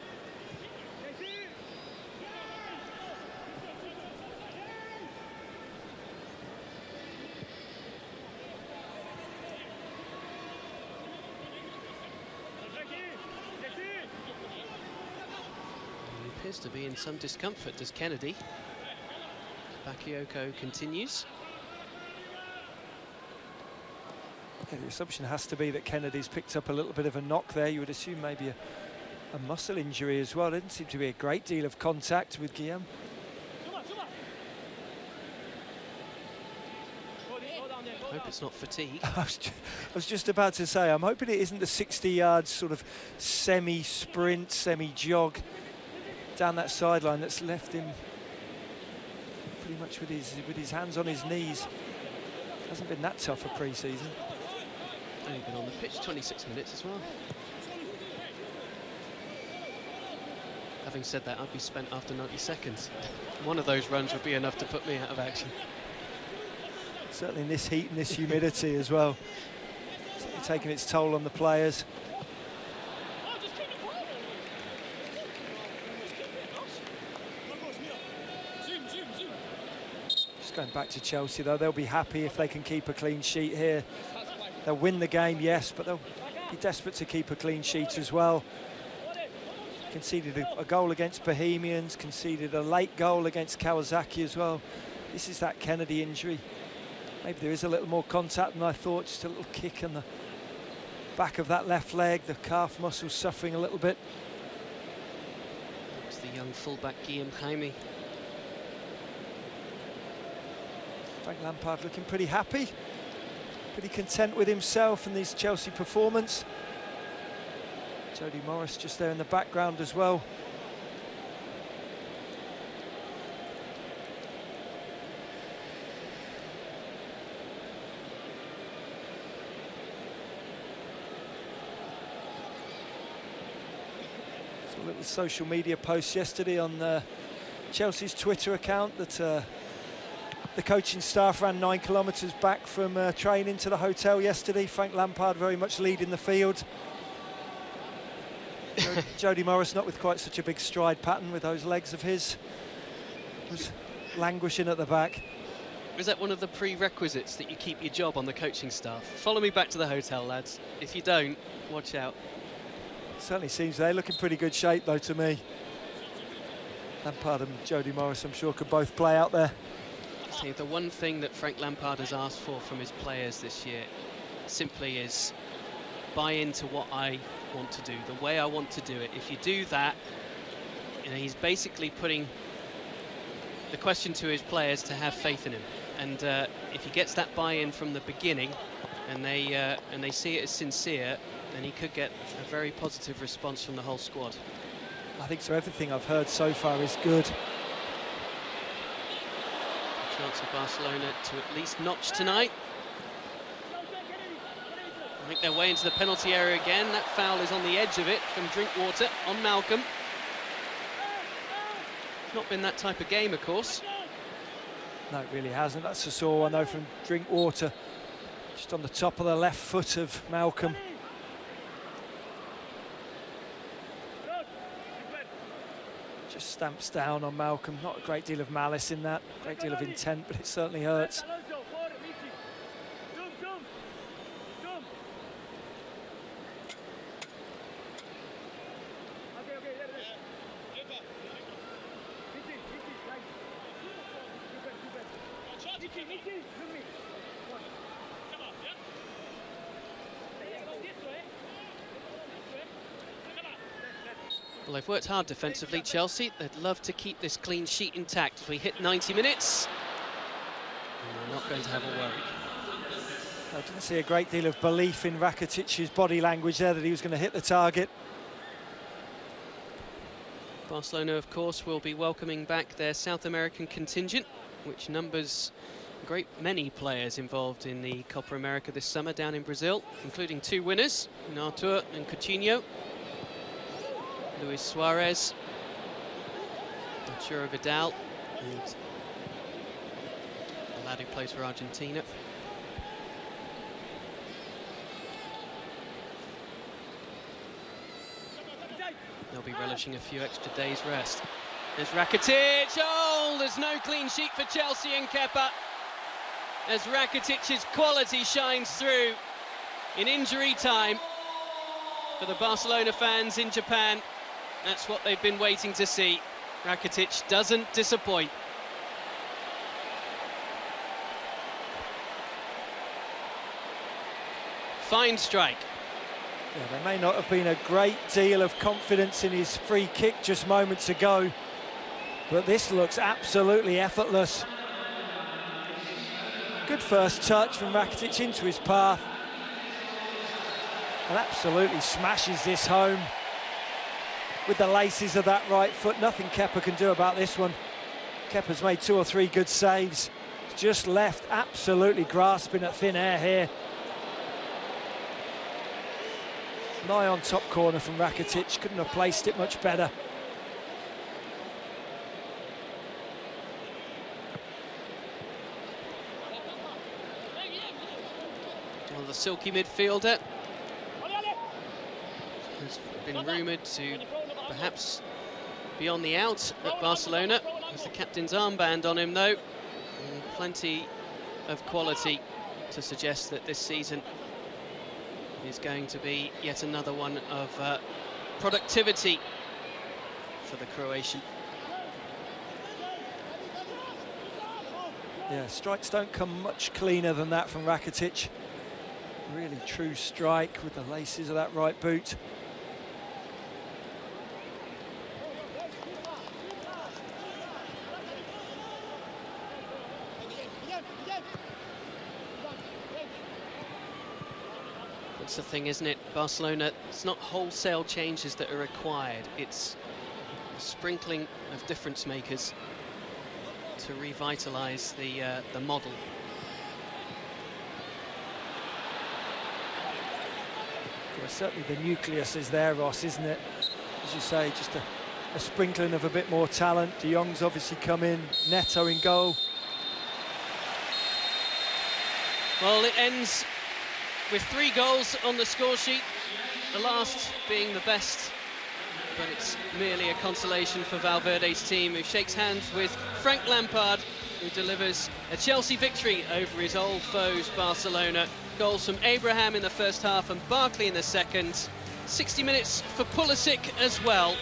He appears to be in some discomfort, does Kennedy. Bakayoko continues. Yeah, the assumption has to be that Kennedy's picked up a little bit of a knock there. You would assume maybe a muscle injury as well. There didn't seem to be a great deal of contact with Guillem. I hope it's not fatigue. I was just about to say, I'm hoping it isn't the 60 yards sort of semi-sprint, semi-jog down that sideline that's left him pretty much with his hands on his knees. Hasn't been that tough a pre-season. Only been on the pitch 26 minutes as well. Having said that, I'd be spent after 90 seconds. One of those runs would be enough to put me out of action. Certainly in this heat and this humidity as well. It's taking its toll on the players. Just going back to Chelsea though, they'll be happy if they can keep a clean sheet here. They'll win the game, yes, but they'll be desperate to keep a clean sheet as well. Conceded a goal against Bohemians, conceded a late goal against Kawasaki as well. This is that Kennedy injury. Maybe there is a little more contact than I thought, just a little kick in the back of that left leg, the calf muscle suffering a little bit. It's the young fullback Guillem Jaime. Frank Lampard looking pretty happy. Pretty content with himself and his Chelsea performance. Jody Morris just there in the background as well. his social media post yesterday on Chelsea's Twitter account that the coaching staff ran 9 kilometres back from training to the hotel yesterday. Frank Lampard very much leading the field. Jody Morris not with quite such a big stride pattern with those legs of his. Was languishing at the back. Is that one of the prerequisites that you keep your job on the coaching staff? Follow me back to the hotel, lads. If you don't, watch out. Certainly seems they're looking pretty good shape though to me. Lampard and Jody Morris I'm sure could both play out there. See, the one thing that Frank Lampard has asked for from his players this year simply is buy into what I want to do, the way I want to do it. If you do that, you know, he's basically putting the question to his players to have faith in him. And if he gets that buy-in from the beginning, and they see it as sincere, then he could get a very positive response from the whole squad. I think so. Everything I've heard so far is good. Chance of Barcelona to at least notch tonight. Make their way into the penalty area again. That foul is on the edge of it from Drinkwater on Malcolm. Not been that type of game, of course. No, it really hasn't. That's a sore one though from Drinkwater. Just on the top of the left foot of Malcolm. Just stamps down on Malcolm. Not a great deal of malice in that, a great deal of intent, but it certainly hurts. Well, they've worked hard defensively, Chelsea. They'd love to keep this clean sheet intact. If we hit 90 minutes, and they're not going to have a worry. I didn't see a great deal of belief in Rakitic's body language there that he was going to hit the target. Barcelona, of course, will be welcoming back their South American contingent, which numbers a great many players involved in the Copa America this summer down in Brazil, including 2 winners, in Artur and Coutinho. Luis Suarez, Arturo Vidal, and the lad who plays for Argentina. They'll be relishing a few extra days' rest. There's Rakitic. Oh, there's no clean sheet for Chelsea and Kepa, as Rakitic's quality shines through in injury time for the Barcelona fans in Japan. That's what they've been waiting to see. Rakitic doesn't disappoint. Fine strike. Yeah, there may not have been a great deal of confidence in his free kick just moments ago, but this looks absolutely effortless. Good first touch from Rakitic into his path, and absolutely smashes this home with the laces of that right foot. Nothing Kepa can do about this one. Kepa's made 2 or 3 good saves. Just left absolutely grasping at thin air here. Nigh on top corner from Rakitic, couldn't have placed it much better. Well, the silky midfielder has been rumoured to perhaps be on the out at Barcelona. There's the captain's armband on him though, and plenty of quality to suggest that this season is going to be yet another one of productivity for the Croatian. Yeah, strikes don't come much cleaner than that from Rakitic. Really true strike with the laces of that right boot. That's the thing, isn't it? Barcelona, it's not wholesale changes that are required. It's a sprinkling of difference makers to revitalise the model. Well, certainly the nucleus is there, Ross, isn't it? as you say, just a sprinkling of a bit more talent. De Jong's obviously come in, Neto in goal. Well, it ends with 3 goals on the score sheet, the last being the best, but it's merely a consolation for Valverde's team, who shakes hands with Frank Lampard, who delivers a Chelsea victory over his old foes, Barcelona. Goals from Abraham in the first half and Barkley in the second. 60 minutes for Pulisic as well.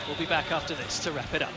We'll be back after this to wrap it up.